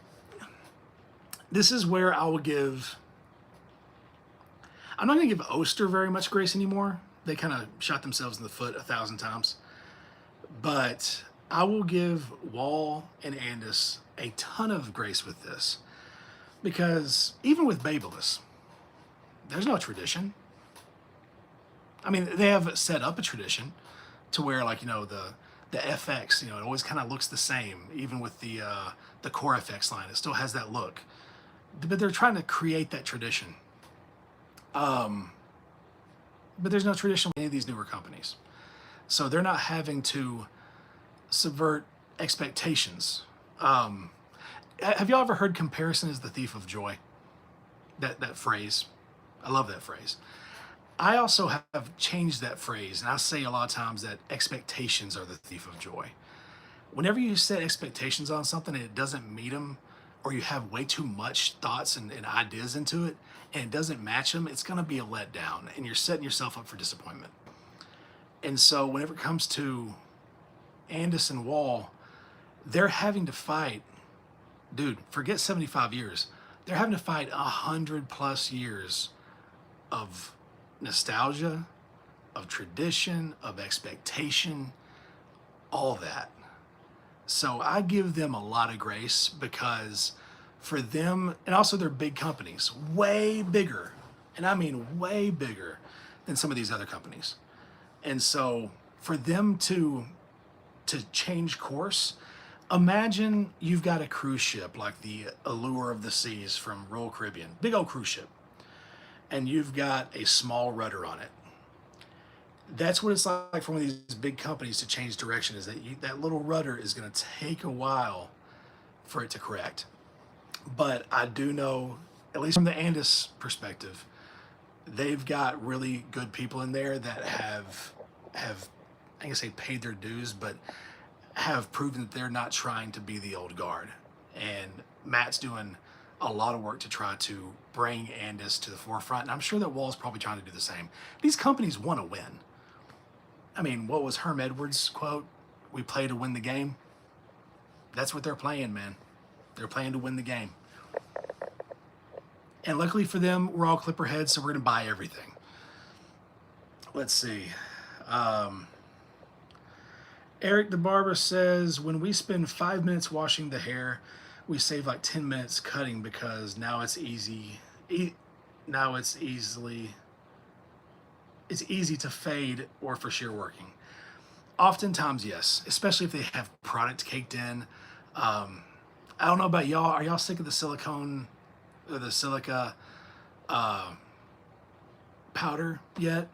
this is where I will give. I'm not going to give Oster very much grace anymore. They kind of shot themselves in the foot 1,000 times. But I will give Wall and Andis a ton of grace with this, because even with Babyliss, there's no tradition. I mean, they have set up a tradition to where, like, you know, the FX, you know, it always kind of looks the same, even with the Core FX line. It still has that look. But they're trying to create that tradition. But there's no tradition with any of these newer companies. So they're not having to subvert expectations. Have y'all ever heard comparison is the thief of joy? That phrase. I love that phrase. I also have changed that phrase, and I say a lot of times that expectations are the thief of joy. Whenever you set expectations on something and it doesn't meet them, or you have way too much thoughts and ideas into it and it doesn't match them, it's going to be a letdown and you're setting yourself up for disappointment. And so whenever it comes to Anderson Wall, they're having to fight, dude, forget 75 years. They're having to fight 100+ years of nostalgia, of tradition, of expectation, all that. So I give them a lot of grace because for them, and also they're big companies, way bigger, and I mean way bigger than some of these other companies. And so for them to change course, imagine you've got a cruise ship like the Allure of the Seas from Royal Caribbean, big old cruise ship, and you've got a small rudder on it. That's what it's like for one of these big companies to change direction, is that that little rudder is going to take a while for it to correct. But I do know, at least from the Andis perspective, they've got really good people in there that have I can say paid their dues, but have proven that they're not trying to be the old guard. And Matt's doing a lot of work to try to bring Andis to the forefront. And I'm sure that Wall's probably trying to do the same. These companies want to win. I mean, what was Herm Edwards' quote? We play to win the game. That's what they're playing, man. They're playing to win the game. And luckily for them, we're all Clipper heads, so we're going to buy everything. Let's see. Eric the Barber says, when we spend 5 minutes washing the hair, we save like 10 minutes cutting because now it's easy. Now it's easy to fade or for shear working. Oftentimes, yes, especially if they have product caked in. I don't know about y'all. Are y'all sick of the silicone or the silica powder yet?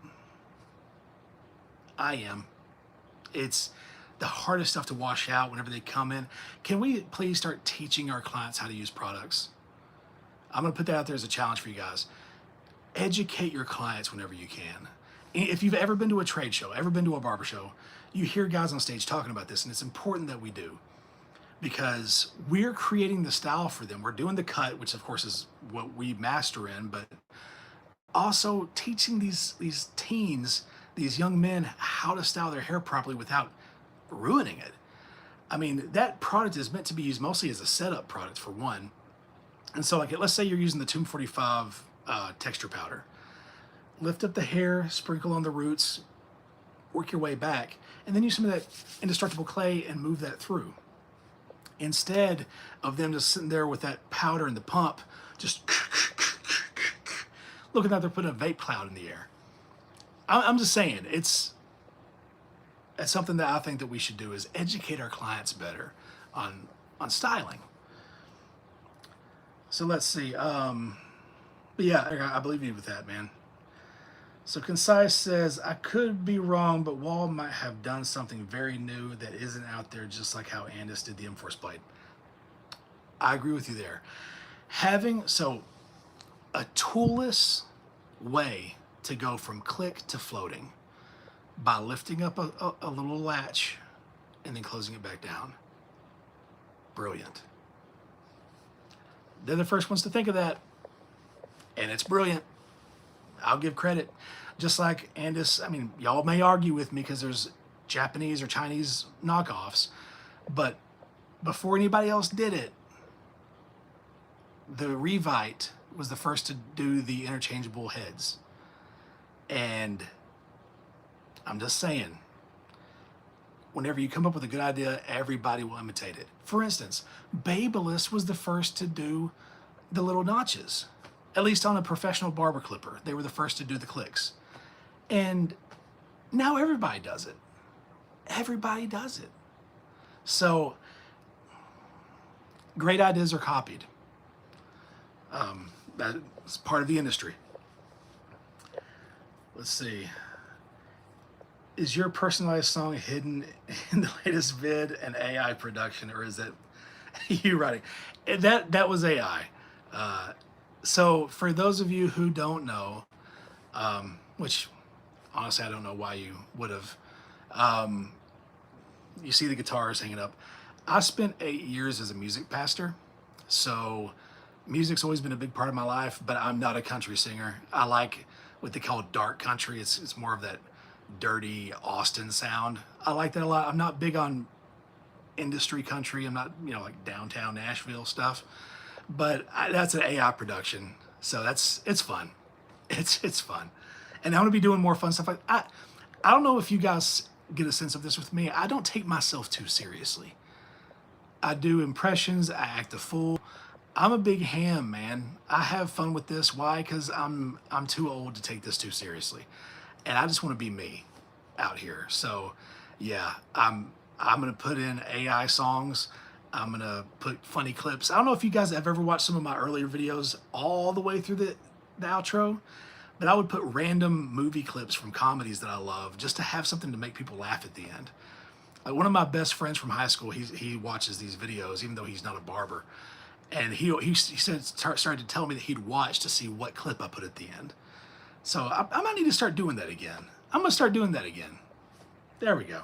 I am. It's the hardest stuff to wash out whenever they come in. Can we please start teaching our clients how to use products? I'm going to put that out there as a challenge for you guys. Educate your clients whenever you can. If you've ever been to a trade show, ever been to a barber show, you hear guys on stage talking about this, and it's important that we do, because we're creating the style for them. We're doing the cut, which of course is what we master in, but also teaching these teens, these young men, how to style their hair properly without ruining it. I mean, that product is meant to be used mostly as a setup product for one. And so like, let's say you're using the Tomb 45 texture powder. Lift up the hair, sprinkle on the roots, work your way back, and then use some of that indestructible clay and move that through. Instead of them just sitting there with that powder in the pump, just looking like they're putting a vape cloud in the air. I'm just saying, it's something that I think that we should do, is educate our clients better on styling. So let's see. But yeah, I believe you with that, man. So Concise says, I could be wrong, but Wall might have done something very new that isn't out there, just like how Andis did the M-Force blade. I agree with you there. Having a toolless way to go from click to floating by lifting up a little latch and then closing it back down. Brilliant. They're the first ones to think of that, and it's brilliant. I'll give credit. Just like Andis, I mean, y'all may argue with me because there's Japanese or Chinese knockoffs, but before anybody else did it, the Revite was the first to do the interchangeable heads. And I'm just saying, whenever you come up with a good idea, everybody will imitate it. For instance, Babyliss was the first to do the little notches. At least on a professional barber clipper, they were the first to do the clicks. And now everybody does it. Everybody does it. So great ideas are copied. That's part of the industry. Let's see. Is your personalized song hidden in the latest vid an AI production, or is that you writing? That was AI. So for those of you who don't know, which honestly I don't know why you would have, you see the guitars hanging up. I spent 8 years as a music pastor, So music's always been a big part of my life, but I'm not a country singer. I like what they call dark country. It's more of that dirty Austin sound. I like that a lot. I'm not big on industry country. I'm not, like downtown Nashville stuff, but that's an AI production. So it's fun. It's fun. And I'm going to be doing more fun stuff. I don't know if you guys get a sense of this with me. I don't take myself too seriously. I do impressions. I act a fool. I'm a big ham, man. I have fun with this. Why? Because I'm too old to take this too seriously, and I just want to be me out here. So, yeah, I'm gonna put in AI songs. I'm gonna put funny clips. I don't know if you guys have ever watched some of my earlier videos all the way through the outro, but I would put random movie clips from comedies that I love just to have something to make people laugh at the end. Like one of my best friends from high school, he watches these videos, even though he's not a barber. And he started to tell me that he'd watch to see what clip I put at the end. So I might need to start doing that again. I'm gonna start doing that again. There we go.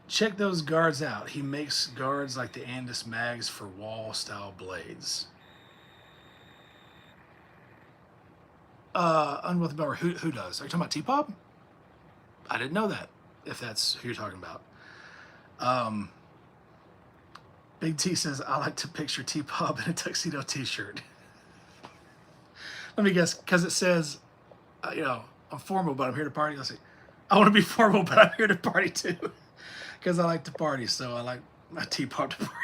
Check those guards out. He makes guards like the Andis mags for wall style blades. Unwealthy Bower, who does? Are you talking about T-Pop? I didn't know that, if that's who you're talking about. Big T says, I like to picture T-Pop in a tuxedo t-shirt. Let me guess, because it says, I'm formal, but I'm here to party. Let's see. I want to be formal, but I'm here to party too. Because I like to party, so I like my T-Pop to party.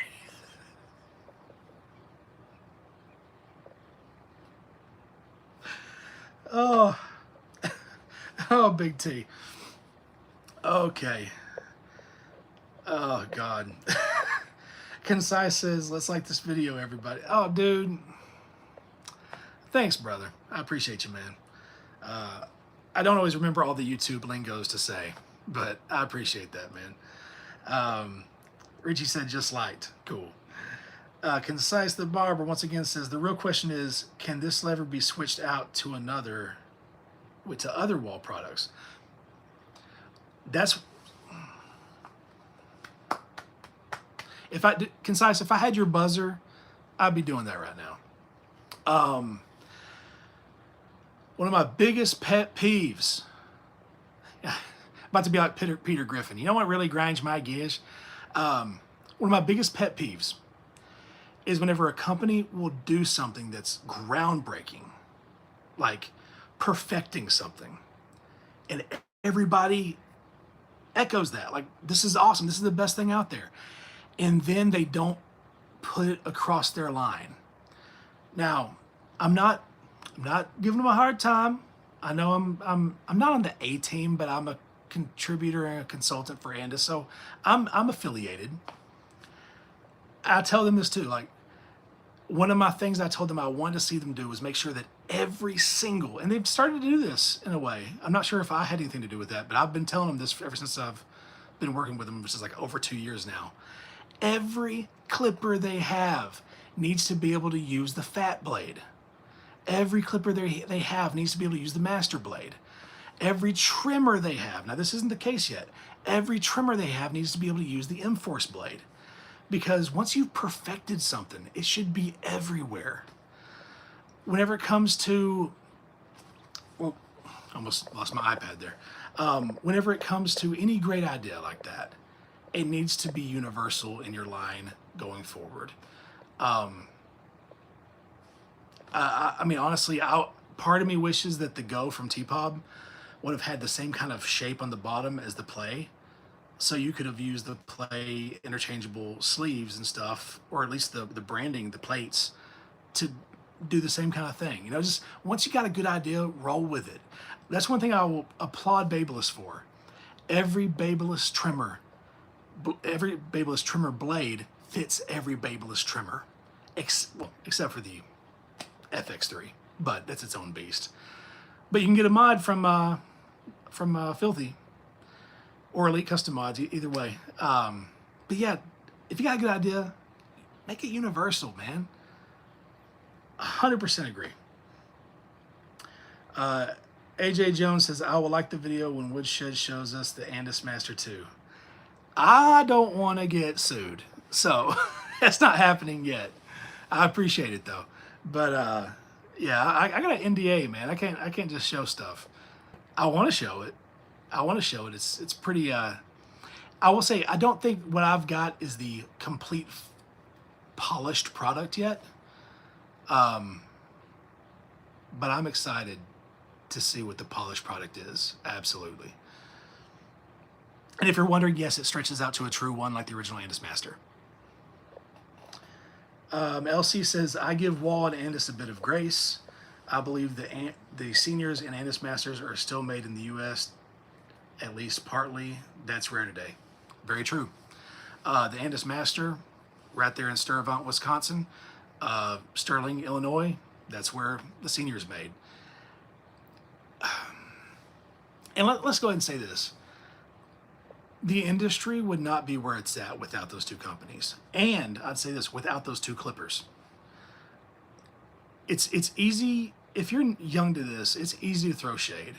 Oh, oh, Big T. Okay. Oh, God. Concise says, let's like this video, everybody. Oh, dude. Thanks, brother. I appreciate you, man. I don't always remember all the YouTube lingos to say, but I appreciate that, man. Richie said, just liked. Cool. Concise the Barber once again says, the real question is, can this lever be switched out to other wall products? That's... Concise, if I had your buzzer, I'd be doing that right now. One of my biggest pet peeves, about to be like Peter Griffin. You know what really grinds my gears? One of my biggest pet peeves is whenever a company will do something that's groundbreaking, like perfecting something, and everybody echoes that. Like, this is awesome. This is the best thing out there. And then they don't put it across their line. Now, I'm not giving them a hard time. I know I'm not on the A team, but I'm a contributor and a consultant for Andis, so I'm affiliated. I tell them this too. Like, one of my things I told them I wanted to see them do was make sure that every single, and they've started to do this in a way. I'm not sure if I had anything to do with that, but I've been telling them this ever since I've been working with them, which is like over 2 years now. Every clipper they have needs to be able to use the fat blade. Every clipper they have needs to be able to use the master blade. Every trimmer they have, now this isn't the case yet, every trimmer they have needs to be able to use the M-Force blade. Because once you've perfected something, it should be everywhere. Whenever it comes to, well, almost lost my iPad there. Whenever it comes to any great idea like that, it needs to be universal in your line going forward. I mean, honestly, part of me wishes that the Go from T-Pop would have had the same kind of shape on the bottom as the Play. So you could have used the Play interchangeable sleeves and stuff, or at least the branding, the plates, to do the same kind of thing. You know, just once you got a good idea, roll with it. That's one thing I will applaud Babyliss for. Every Babyliss trimmer blade fits every Babyliss trimmer, except for the FX3, but that's its own beast. But you can get a mod from Filthy or Elite Custom Mods, either way. But yeah, if you got a good idea, make it universal, man. 100% agree. AJ Jones says, I will like the video when Woodshed shows us the Andis Master 2. I don't want to get sued, so that's not happening yet. I appreciate it though, but yeah, I got an NDA, man. I can't just show stuff. I want to show it. I want to show it. It's pretty. I will say I don't think what I've got is the complete polished product yet. But I'm excited to see what the polished product is. Absolutely. And if you're wondering, yes, it stretches out to a true one like the original Andis Master. LC says, I give Wall and Andis a bit of grace. I believe the seniors and Andis Masters are still made in the U.S., at least partly. That's rare today. Very true. The Andis Master, right there in Sturvant, Wisconsin. Sterling, Illinois, that's where the seniors made. And let's go ahead and say this. The industry would not be where it's at without those two companies. And I'd say this, without those two clippers. It's easy, if you're young to this, it's easy to throw shade.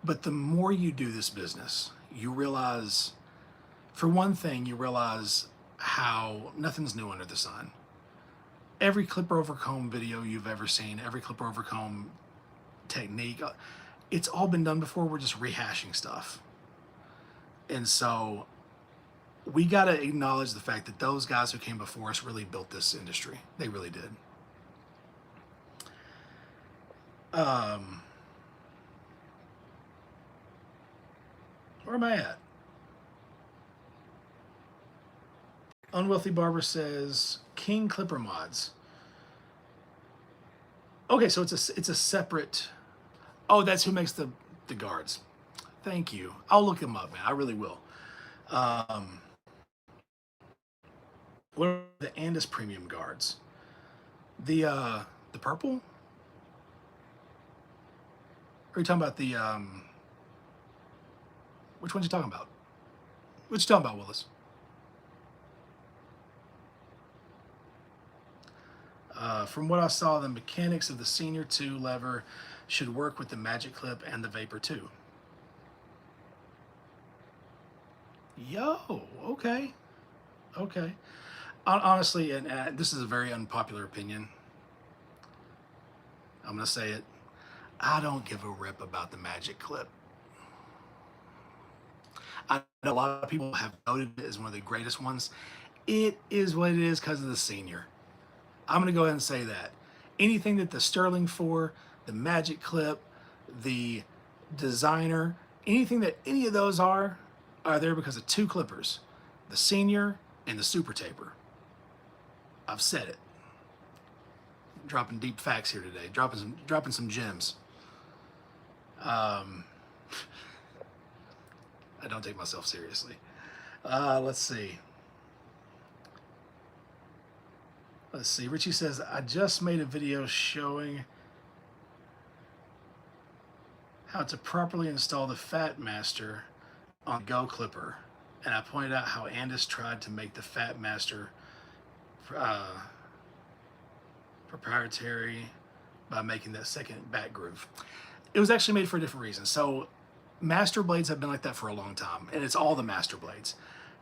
But the more you do this business, you realize, for one thing, you realize how nothing's new under the sun. Every clipper over comb video you've ever seen, every clipper over comb technique, it's all been done before. We're just rehashing stuff. And so we got to acknowledge the fact that those guys who came before us really built this industry. They really did. Where am I at? Unwealthy Barber says King Clipper Mods. Okay, so it's a separate. Oh, that's who makes the guards. Thank you. I'll look him up, man. I really will. What are the Andis Premium guards? The purple? Or are you talking about the which one's you talking about? What you talking about, Willis? From what I saw, the mechanics of the Senior 2 lever should work with the Magic Clip and the Vapor 2. Yo, okay. Okay. Honestly, and this is a very unpopular opinion. I'm going to say it. I don't give a rip about the Magic Clip. I know a lot of people have noted it as one of the greatest ones. It is what it is because of the Senior. I'm going to go ahead and say that. Anything that the Sterling 4, the Magic Clip, the Designer, anything that any of those are there because of two clippers, the Senior and the Super Taper. I've said it. Dropping deep facts here today. Dropping some gems. I don't take myself seriously. Let's see. Richie says, I just made a video showing how to properly install the Fat Master on Go Clipper. And I pointed out how Andis tried to make the Fat Master proprietary by making that second back groove. It was actually made for a different reason. So master blades have been like that for a long time, and it's all the master blades.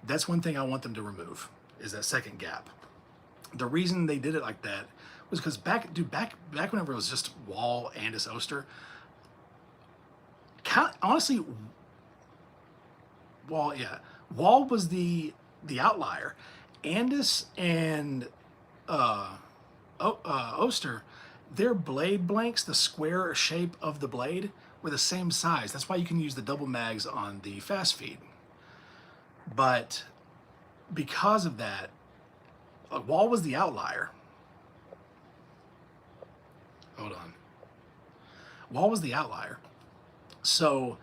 That's one thing I want them to remove, is that second gap. The reason they did it like that was because back whenever it was just Wall, Andis, Oster, honestly, Wall was the outlier. Andis and Oster, their blade blanks, the square shape of the blade, were the same size. That's why you can use the double mags on the fast feed. But because of that, Wall was the outlier. Hold on. Wall was the outlier. So,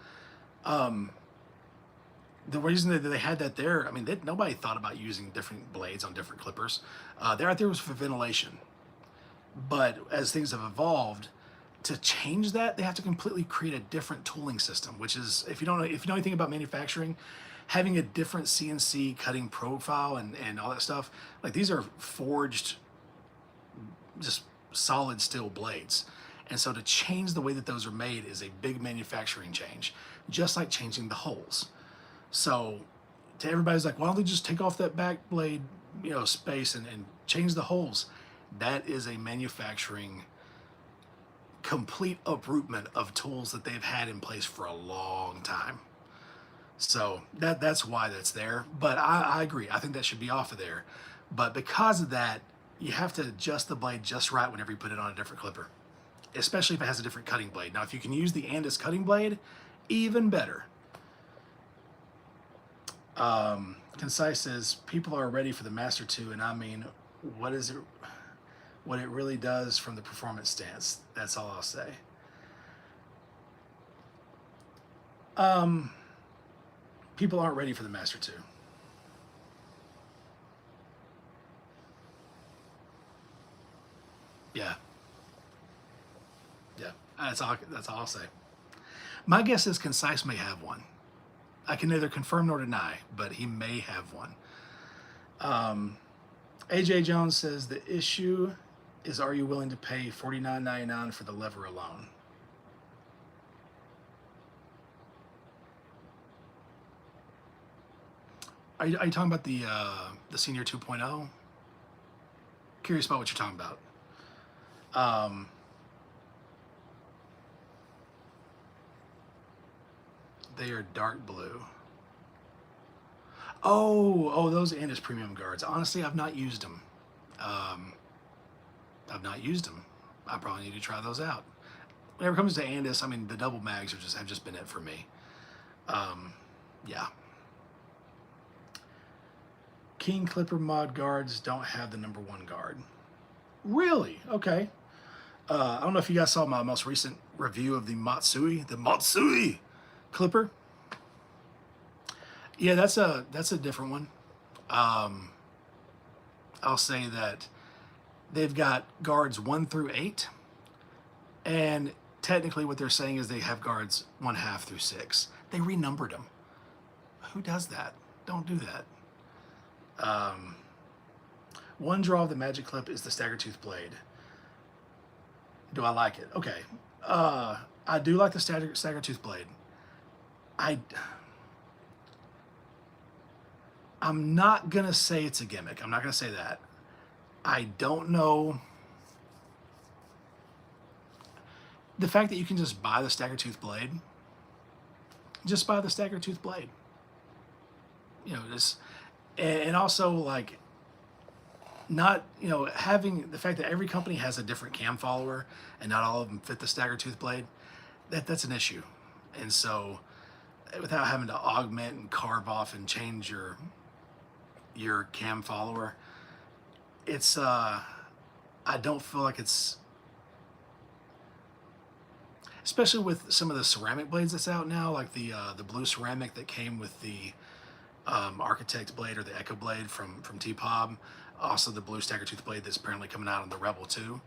the reason that they had that there, I mean, nobody thought about using different blades on different clippers. There out there was for ventilation. But as things have evolved, to change that, they have to completely create a different tooling system, which is, if you know anything about manufacturing, having a different CNC cutting profile and all that stuff, like these are forged, just solid steel blades. And so to change the way that those are made is a big manufacturing change, just like changing the holes. So to everybody's like, why don't they just take off that back blade, space and change the holes? That is a manufacturing complete uprootment of tools that they've had in place for a long time. So that's why that's there. But I agree. I think that should be off of there. But because of that, you have to adjust the blade just right whenever you put it on a different clipper, especially if it has a different cutting blade. Now, if you can use the Andis cutting blade, even better. Concise says, people are ready for the Master 2, and I mean, what it really does from the performance stance. That's all I'll say. People aren't ready for the Master 2. Yeah. Yeah. That's all I'll say. My guess is Concise may have one. I can neither confirm nor deny, but he may have one. AJ Jones says the issue is, are you willing to pay $49.99 for the lever alone? Are you talking about the Senior 2.0? Curious about what you're talking about. They are dark blue. Oh, those Andis premium guards. Honestly, I've not used them. I probably need to try those out. Whenever it comes to Andis, I mean, the double mags have just been it for me. Yeah. King Clipper mod guards don't have the #1 guard. Really? Okay. I don't know if you guys saw my most recent review of the Matsui Clipper. Yeah, that's a different one. I'll say that they've got guards 1 through 8, and technically what they're saying is they have guards 1/2 through 6. They renumbered them. Who does that? Don't do that. One draw of the Magic Clip is the Stagger Tooth blade. Do I like it? Okay. I do like the Stagger Tooth blade. I'm not gonna say it's a gimmick. I'm not gonna say that. I don't know. The fact that you can just buy the Stagger Tooth blade, just buy the Stagger Tooth blade. And also like not, having the fact that every company has a different cam follower and not all of them fit the Stagger Tooth blade, that's an issue. And so without having to augment and carve off and change your cam follower, it's I don't feel like it's, especially with some of the ceramic blades that's out now, like the blue ceramic that came with the Architect blade or the Echo blade from TPOB, also the blue Stagger Tooth blade that's apparently coming out on the Rebel 2.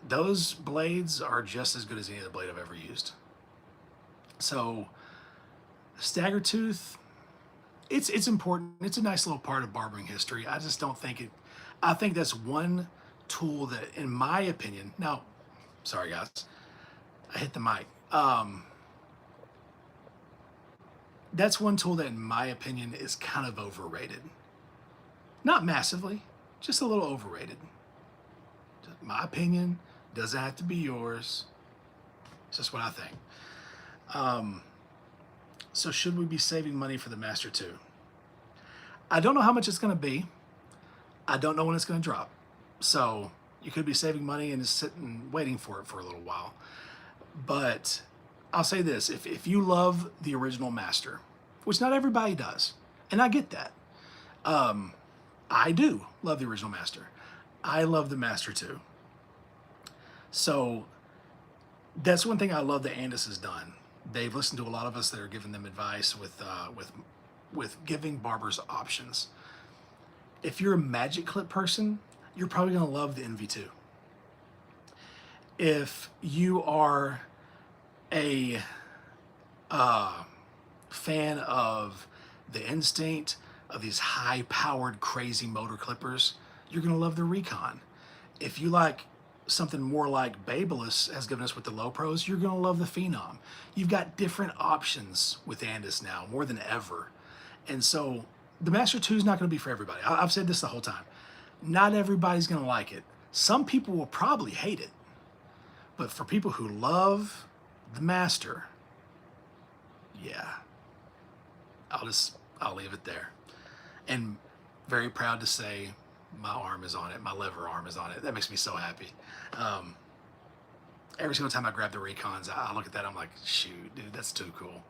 Those blades are just as good as any other blade I've ever used. So Stagger Tooth, it's important. It's a nice little part of barbering history. I just don't think it. I think that's one tool that, in my opinion, now, sorry guys, I hit the mic. That's one tool that, in my opinion, is kind of overrated. Not massively, just a little overrated. Just my opinion, doesn't have to be yours. It's just what I think. So should we be saving money for the Master 2? I don't know how much it's going to be. I don't know when it's going to drop. So you could be saving money and just sitting waiting for it for a little while. But I'll say this, if you love the original Master, which not everybody does, and I get that. I do love the original Master. I love the Master 2. So that's one thing I love that Andis has done. They've listened to a lot of us that are giving them advice with giving barbers options. If you're a Magic Clip person, you're probably going to love the NV2. If you are a fan of the Instinct, of these high-powered, crazy motor clippers, you're going to love the Recon. If you like something more like Babyliss has given us with the low pros, you're going to love the Phenom. You've got different options with Andis now, more than ever. And so the Master 2 is not going to be for everybody. I've said this the whole time. Not everybody's going to like it. Some people will probably hate it. But for people who love the Master, yeah, I'll leave it there. And very proud to say my arm is on it. My lever arm is on it. That makes me so happy. Every single time I grab the Recons, I look at that, I'm like, shoot, dude, that's too cool.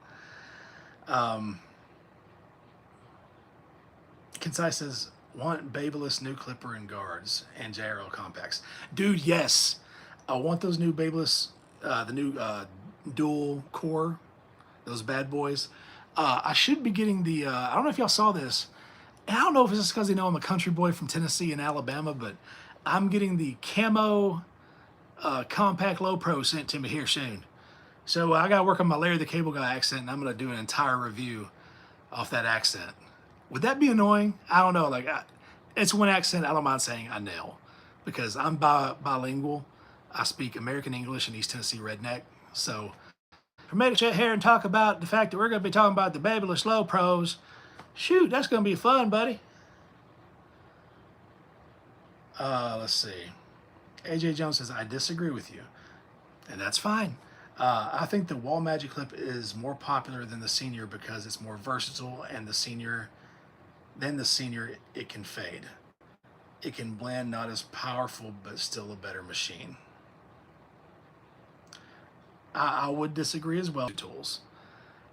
Concise says, want Babyliss new clipper and guards and JRL compacts. Dude, yes. I want those new Babyliss, the new dual core, those bad boys. I should be getting the, I don't know if y'all saw this. And I don't know if it's just because they know I'm a country boy from Tennessee and Alabama, but I'm getting the camo compact low pro sent to me here soon. So I got to work on my Larry the Cable Guy accent, and I'm going to do an entire review off that accent. Would that be annoying? I don't know. Like, it's one accent I don't mind saying I nail, because I'm bilingual. I speak American English and East Tennessee redneck. So for me to sit here and talk about the fact that we're going to be talking about the Babyliss low pros, shoot, that's going to be fun, buddy. Let's see. AJ Jones says, I disagree with you. And that's fine. I think the Wall Magic Clip is more popular than the Senior because it's more versatile, and the Senior, it can fade. It can blend, not as powerful, but still a better machine. I would disagree as well. Tools.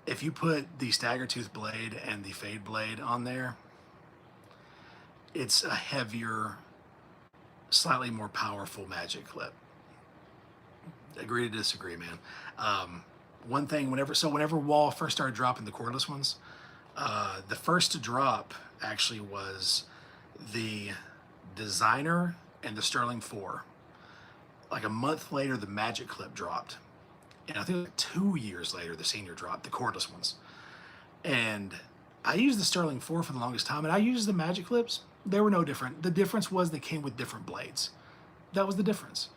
If you put the Stagger Tooth blade and the Fade blade on there, it's a heavier, slightly more powerful magic clip. Agree to disagree, man. One thing, whenever Wall first started dropping the cordless ones, the first to drop actually was the Designer and the Sterling 4. Like a month later, the Magic Clip dropped. And I think like 2 years later, the Senior dropped, the cordless ones. And I used the Sterling 4 for the longest time, and I used the Magic Clips. They were no different. The difference was they came with different blades. That was the difference.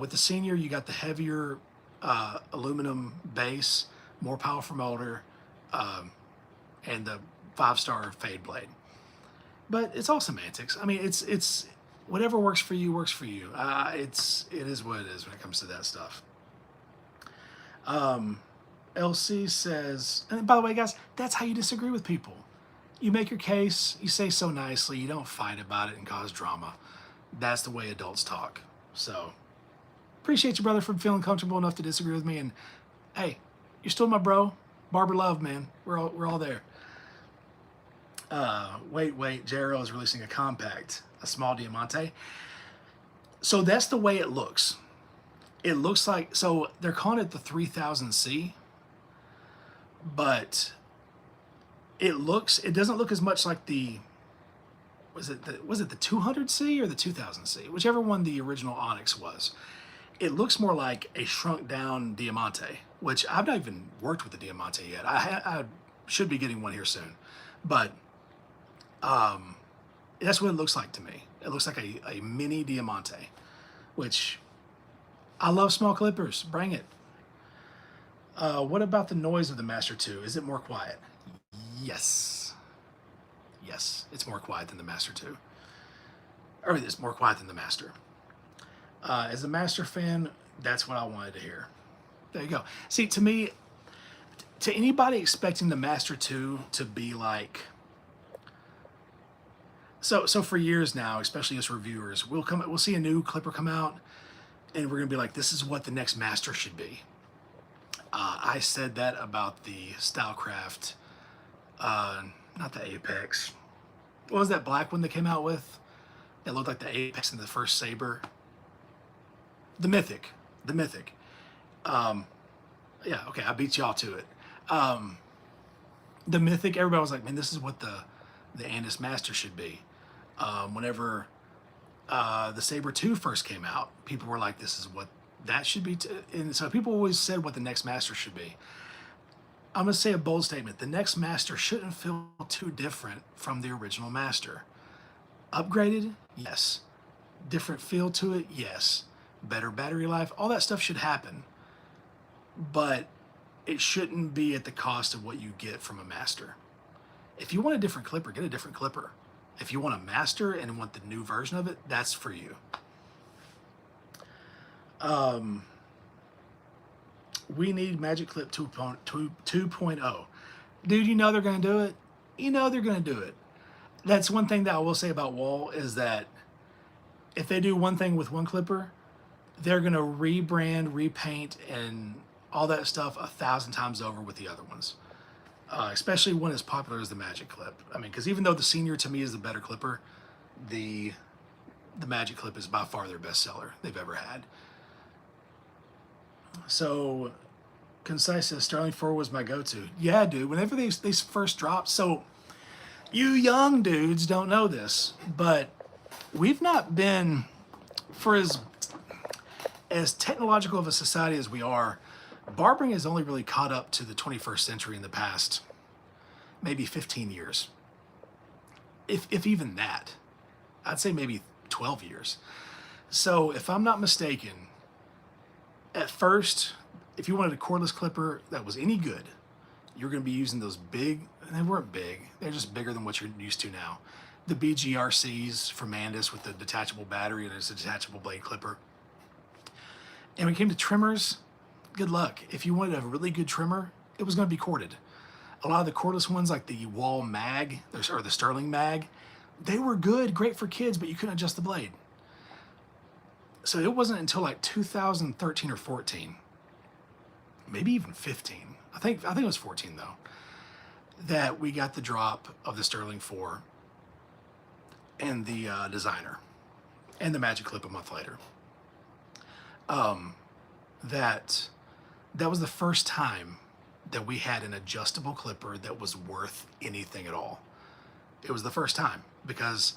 With the Senior, you got the heavier aluminum base, more powerful motor, and the 5-star Fade blade. But it's all semantics. I mean, it's whatever works for you works for you. It is what it is when it comes to that stuff. LC says, and by the way, guys, that's how you disagree with people. You make your case, you say so nicely, you don't fight about it and cause drama. That's the way adults talk. So, appreciate you, brother, for feeling comfortable enough to disagree with me. And hey, you're still my bro. Barber love, man. We're all there. Wait, JRO is releasing a compact, a small Diamante. So that's the way it looks. It looks like, so they're calling it the 3000C, but it doesn't look as much like the, was it the 200C or the 2000C? Whichever one the original Onyx was. It looks more like a shrunk down Diamante, which I've not even worked with the Diamante yet. I should be getting one here soon, but that's what it looks like to me. It looks like a mini Diamante, which I love small clippers. Bring it. What about the noise of the Master 2? Is it more quiet? Yes. Yes, it's more quiet than the Master 2. Or it's more quiet than the Master. As a Master fan, that's what I wanted to hear. There you go. See, to me, to anybody expecting the Master 2 to be like, so for years now, especially as reviewers, we'll see a new clipper come out, and we're gonna be like, this is what the next Master should be. I said that about the Stylecraft, not the Apex. What was that black one they came out with? That looked like the Apex and the first Saber. The Mythic. Yeah, okay, I beat y'all to it. The Mythic, everybody was like, man, this is what the Andis Master should be. Whenever the Saber 2 first came out, people were like, this is what that should be. And so people always said what the next Master should be. I'm going to say a bold statement. The next Master shouldn't feel too different from the original Master. Upgraded? Yes. Different feel to it? Yes. better battery life, all that stuff should happen. But it shouldn't be at the cost of what you get from a master. If you want a different clipper, get a different clipper. If you want a master and want the new version of it, that's for you. We need Magic Clip 2.0. Dude, you know they're going to do it. You know they're going to do it. That's one thing that I will say about Wall is that if they do one thing with one clipper, they're going to rebrand, repaint, and all that stuff 1,000 times over with the other ones. Especially one as popular as the Magic Clip. I mean, because even though the Senior to me is the better clipper, the Magic Clip is by far their best seller they've ever had. So, Concise says Sterling 4 was my go-to. Yeah, dude, whenever they first dropped, so you young dudes don't know this, but we've not been, for as technological of a society as we are, barbering has only really caught up to the 21st century in the past maybe 15 years. If even that. I'd say maybe 12 years. So if I'm not mistaken, at first, if you wanted a cordless clipper that was any good, you're going to be using those big, and they weren't big, they're just bigger than what you're used to now. The BGRCs from Mandis with the detachable battery, and there's a detachable blade clipper. And when it came to trimmers, good luck. If you wanted a really good trimmer, it was going to be corded. A lot of the cordless ones, like the Wall Mag, or the Sterling Mag, they were good, great for kids, but you couldn't adjust the blade. So it wasn't until like 2013 or 14, maybe even 15. I think it was 14 though, that we got the drop of the Sterling 4 and the Designer and the Magic Clip a month later. That was the first time that we had an adjustable clipper that was worth anything at all. It was the first time, because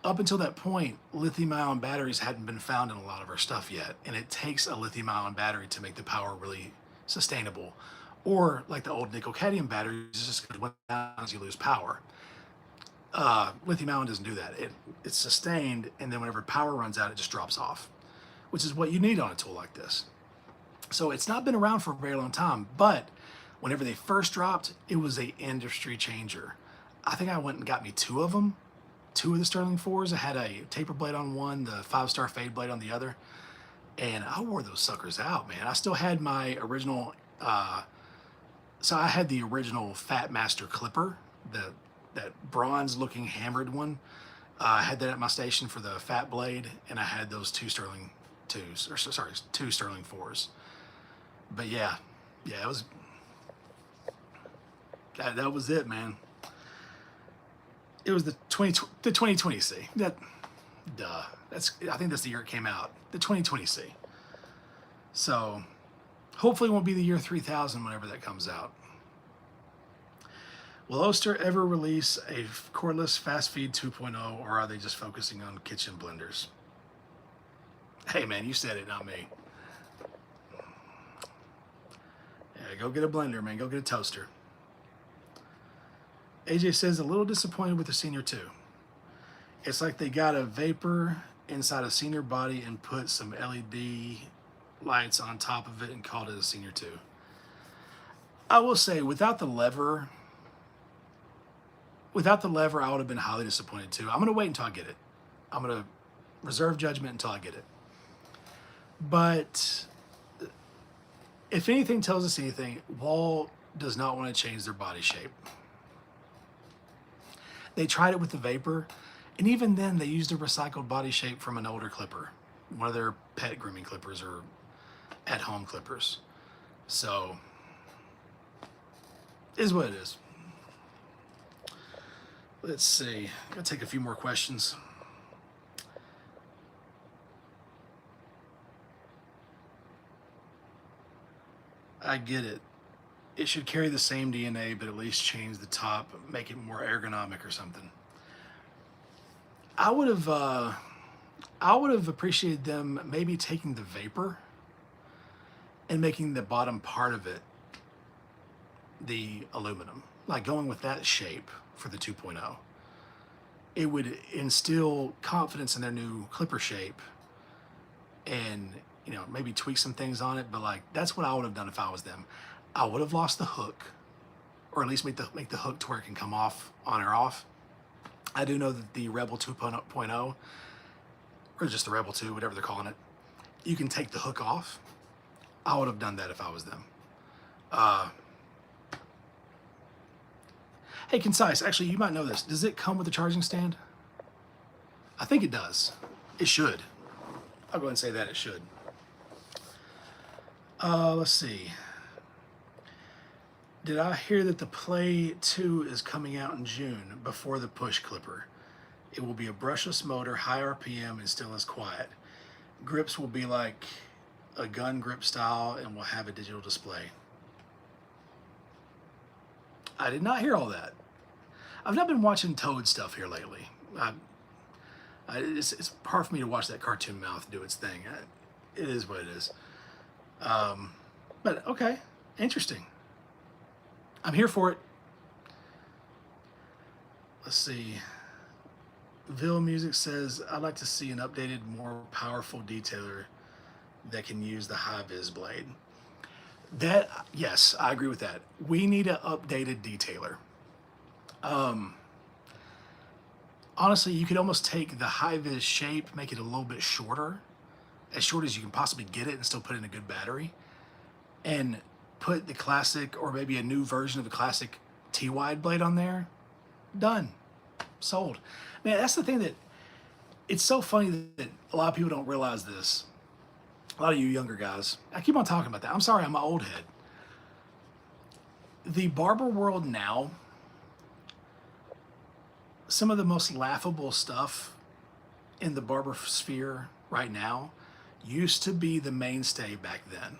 up until that point, lithium-ion batteries hadn't been found in a lot of our stuff yet, and it takes a lithium-ion battery to make the power really sustainable. Or like the old nickel-cadmium batteries, it's just going down as you lose power. Lithium-ion doesn't do that. It's sustained, and then whenever power runs out, it just drops off, which is what you need on a tool like this. So it's not been around for a very long time, but whenever they first dropped, it was an industry changer. I think I went and got me two of them, two of the Sterling 4s. I had a taper blade on one, the 5-star fade blade on the other, and I wore those suckers out, man. I still had my original, so I had the original Fat Master clipper, that bronze-looking hammered one. I had that at my station for the fat blade, and I had those two Sterling 4s. But yeah, it was, that was it, man. It was the 2020C. I think that's the year it came out. The 2020C. So hopefully it won't be the year 3000 whenever that comes out. Will Oster ever release a cordless fast feed 2.0, or are they just focusing on kitchen blenders? Hey man, you said it, not me. Yeah, go get a blender, man. Go get a toaster. AJ says, a little disappointed with the Senior 2. It's like they got a vapor inside a Senior body and put some LED lights on top of it and called it a Senior 2. I will say, without the lever, I would have been highly disappointed too. I'm going to wait until I get it. I'm going to reserve judgment until I get it. But if anything tells us anything, Wall does not want to change their body shape. They tried it with the Vapor, and even then they used a recycled body shape from an older clipper, one of their pet grooming clippers or at-home clippers. So, it is what it is. Let's see. I'm going to take a few more questions. I get it. It should carry the same DNA, but at least change the top, make it more ergonomic or something. I would have appreciated them maybe taking the Vapor and making the bottom part of it the aluminum, like going with that shape for the 2.0. It would instill confidence in their new clipper shape and maybe tweak some things on it. But like that's what I would have done if I was them. I would have lost the hook, or at least make the hook to where it can come off on or off. I do know that the Rebel 2.0, or just the Rebel 2, whatever they're calling it, you can take the hook off. I would have done that if I was them. Hey, Concise, actually, you might know this. Does it come with a charging stand? I think it does. It should. I'll go ahead and say that it should. Let's see. Did I hear that the Play 2 is coming out in June before the push clipper? It will be a brushless motor, high RPM, and still as quiet. Grips will be like a gun grip style and will have a digital display. I did not hear all that. I've not been watching Toad stuff here lately. It's hard for me to watch that cartoon mouth do its thing. It is what it is. But okay, interesting. I'm here for it. Let's see. Ville Music says, I'd like to see an updated, more powerful detailer that can use the high-vis blade. Yes, I agree with that. We need an updated detailer. Honestly, you could almost take the high-vis shape, make it a little bit shorter, as short as you can possibly get it, and still put in a good battery, and put the classic, or maybe a new version of the classic T-wide blade on there. Done. Sold. Man, that's the thing that, it's so funny that a lot of people don't realize this. A lot of you younger guys, I keep on talking about that. I'm sorry, I'm an old head. The barber world now, some of the most laughable stuff in the barber sphere right now used to be the mainstay back then.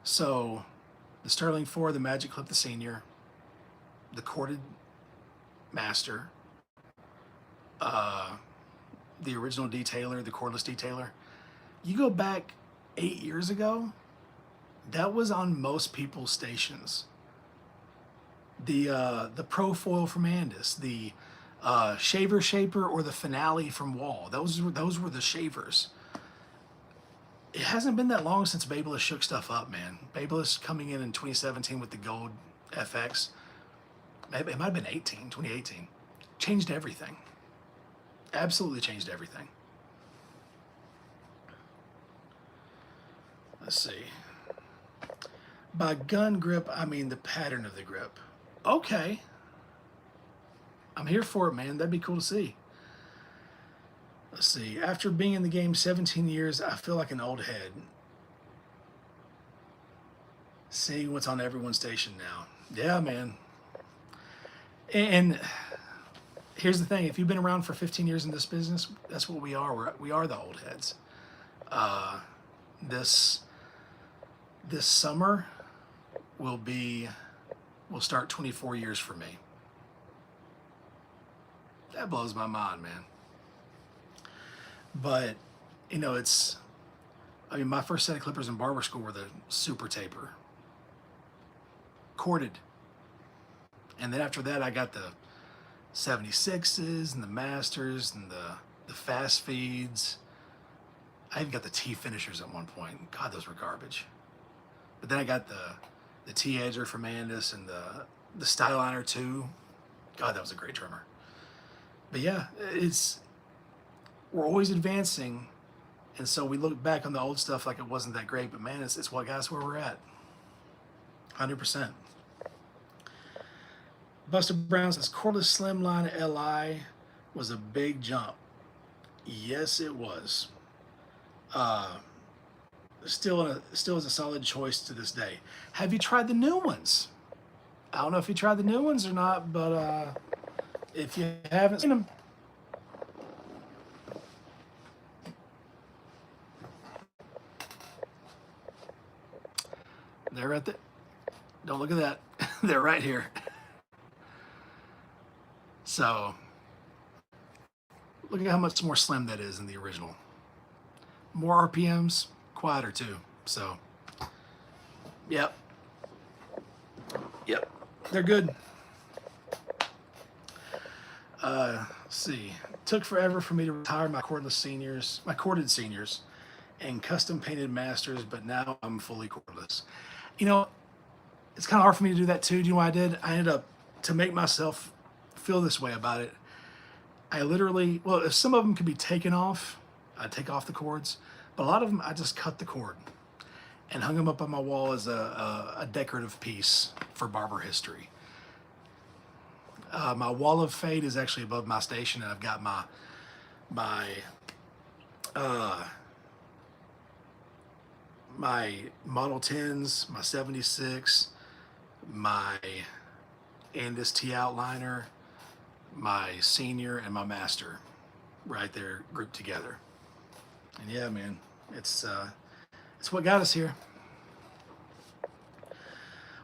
So the Sterling 4, the Magic Clip, the Senior, the corded Master, the original detailer, the cordless detailer. You go back 8 years ago, that was on most people's stations. The Pro-Foil from Andis, the Shaver Shaper, or the Finale from Wall. Those were the shavers. It hasn't been that long since Babyliss shook stuff up, man. Babyliss coming in 2017 with the gold FX. It might have been 2018. Changed everything. Absolutely changed everything. Let's see. By gun grip, I mean the pattern of the grip. Okay. I'm here for it, man. That'd be cool to see. Let's see. After being in the game 17 years, I feel like an old head. Seeing what's on everyone's station now. Yeah, man. And here's the thing. If you've been around for 15 years in this business, that's what we are. We are the old heads. This summer will start 24 years for me. That blows my mind, man. But, my first set of clippers in barber school were the Super Taper. Corded. And then after that, I got the 76s and the Masters and the Fast Feeds. I even got the T Finishers at one point. God, those were garbage. But then I got the T Edger from Andis and the Styliner 2. God, that was a great trimmer. But yeah, we're always advancing, and so we look back on the old stuff like it wasn't that great, but man, it's what got us where we're at. 100%. Buster Brown says, cordless slimline LI was a big jump. Yes, it was. Still is a solid choice to this day. Have you tried the new ones? I don't know if you tried the new ones or not, but if you haven't seen them, they're right there. Don't look at that. They're right here. So, look at how much more slim that is in the original. More RPMs, quieter too. So, yep. They're good. Let's see. Took forever for me to retire my corded seniors. and custom painted masters, but now I'm fully cordless. You know, it's kind of hard for me to do that too. Do you know what I did? I ended up, to make myself feel this way about it, I literally, well, if some of them could be taken off, I'd take off the cords, but a lot of them, I just cut the cord and hung them up on my wall as a decorative piece for barber history. My wall of fade is actually above my station, and I've got my Model 10s, my 76, my Andis T outliner, my senior, and my master right there grouped together. And yeah, man, it's what got us here.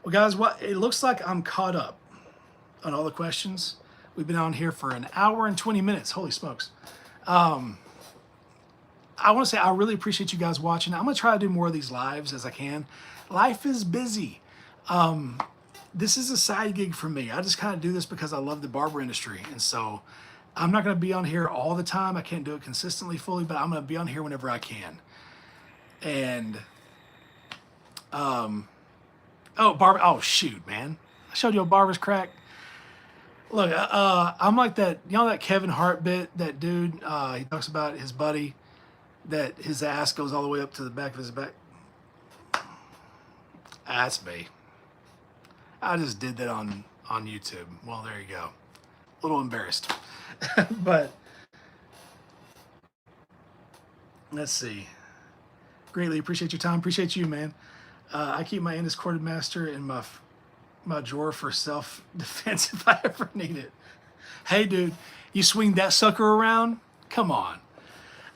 Well, guys, what it looks like I'm caught up on all the questions. We've been on here for an hour and 20 minutes. Holy smokes. I want to say I really appreciate you guys watching. I'm going to try to do more of these lives as I can. Life is busy. This is a side gig for me. I just kind of do this because I love the barber industry. And so I'm not going to be on here all the time. I can't do it consistently fully, but I'm going to be on here whenever I can. And, oh, shoot, man. I showed you a barber's crack. Look, I'm like that, you know that Kevin Hart bit, that dude, he talks about his buddy, that his ass goes all the way up to the back of his back. That's me. I just did that on YouTube. Well, there you go. A little embarrassed. But let's see. Greatly appreciate your time. Appreciate you, man. I keep my Andis corded master in my drawer for self-defense if I ever need it. Hey, dude, you swing that sucker around? Come on.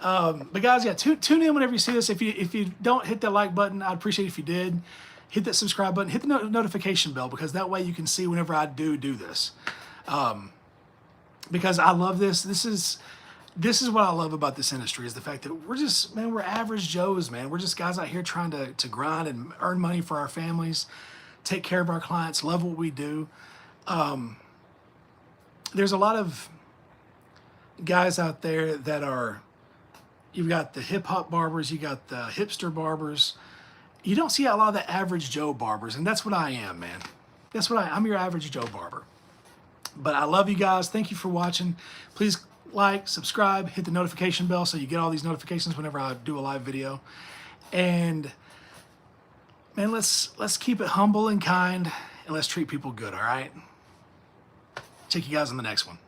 But guys, yeah, tune in whenever you see this. If you don't hit that like button, I'd appreciate it if you did. Hit that subscribe button. Hit the notification bell, because that way you can see whenever I do this. Because I love this. This is what I love about this industry, is the fact that we're average Joes, man. We're just guys out here trying to grind and earn money for our families, take care of our clients, love what we do. There's a lot of guys out there that are, you've got the hip hop barbers, you got the hipster barbers. You don't see a lot of the average Joe barbers, and that's what I am, man. That's what I'm your average Joe barber. But I love you guys. Thank you for watching. Please like, subscribe, hit the notification bell so you get all these notifications whenever I do a live video. And man, let's keep it humble and kind, and let's treat people good, all right? Check you guys on the next one.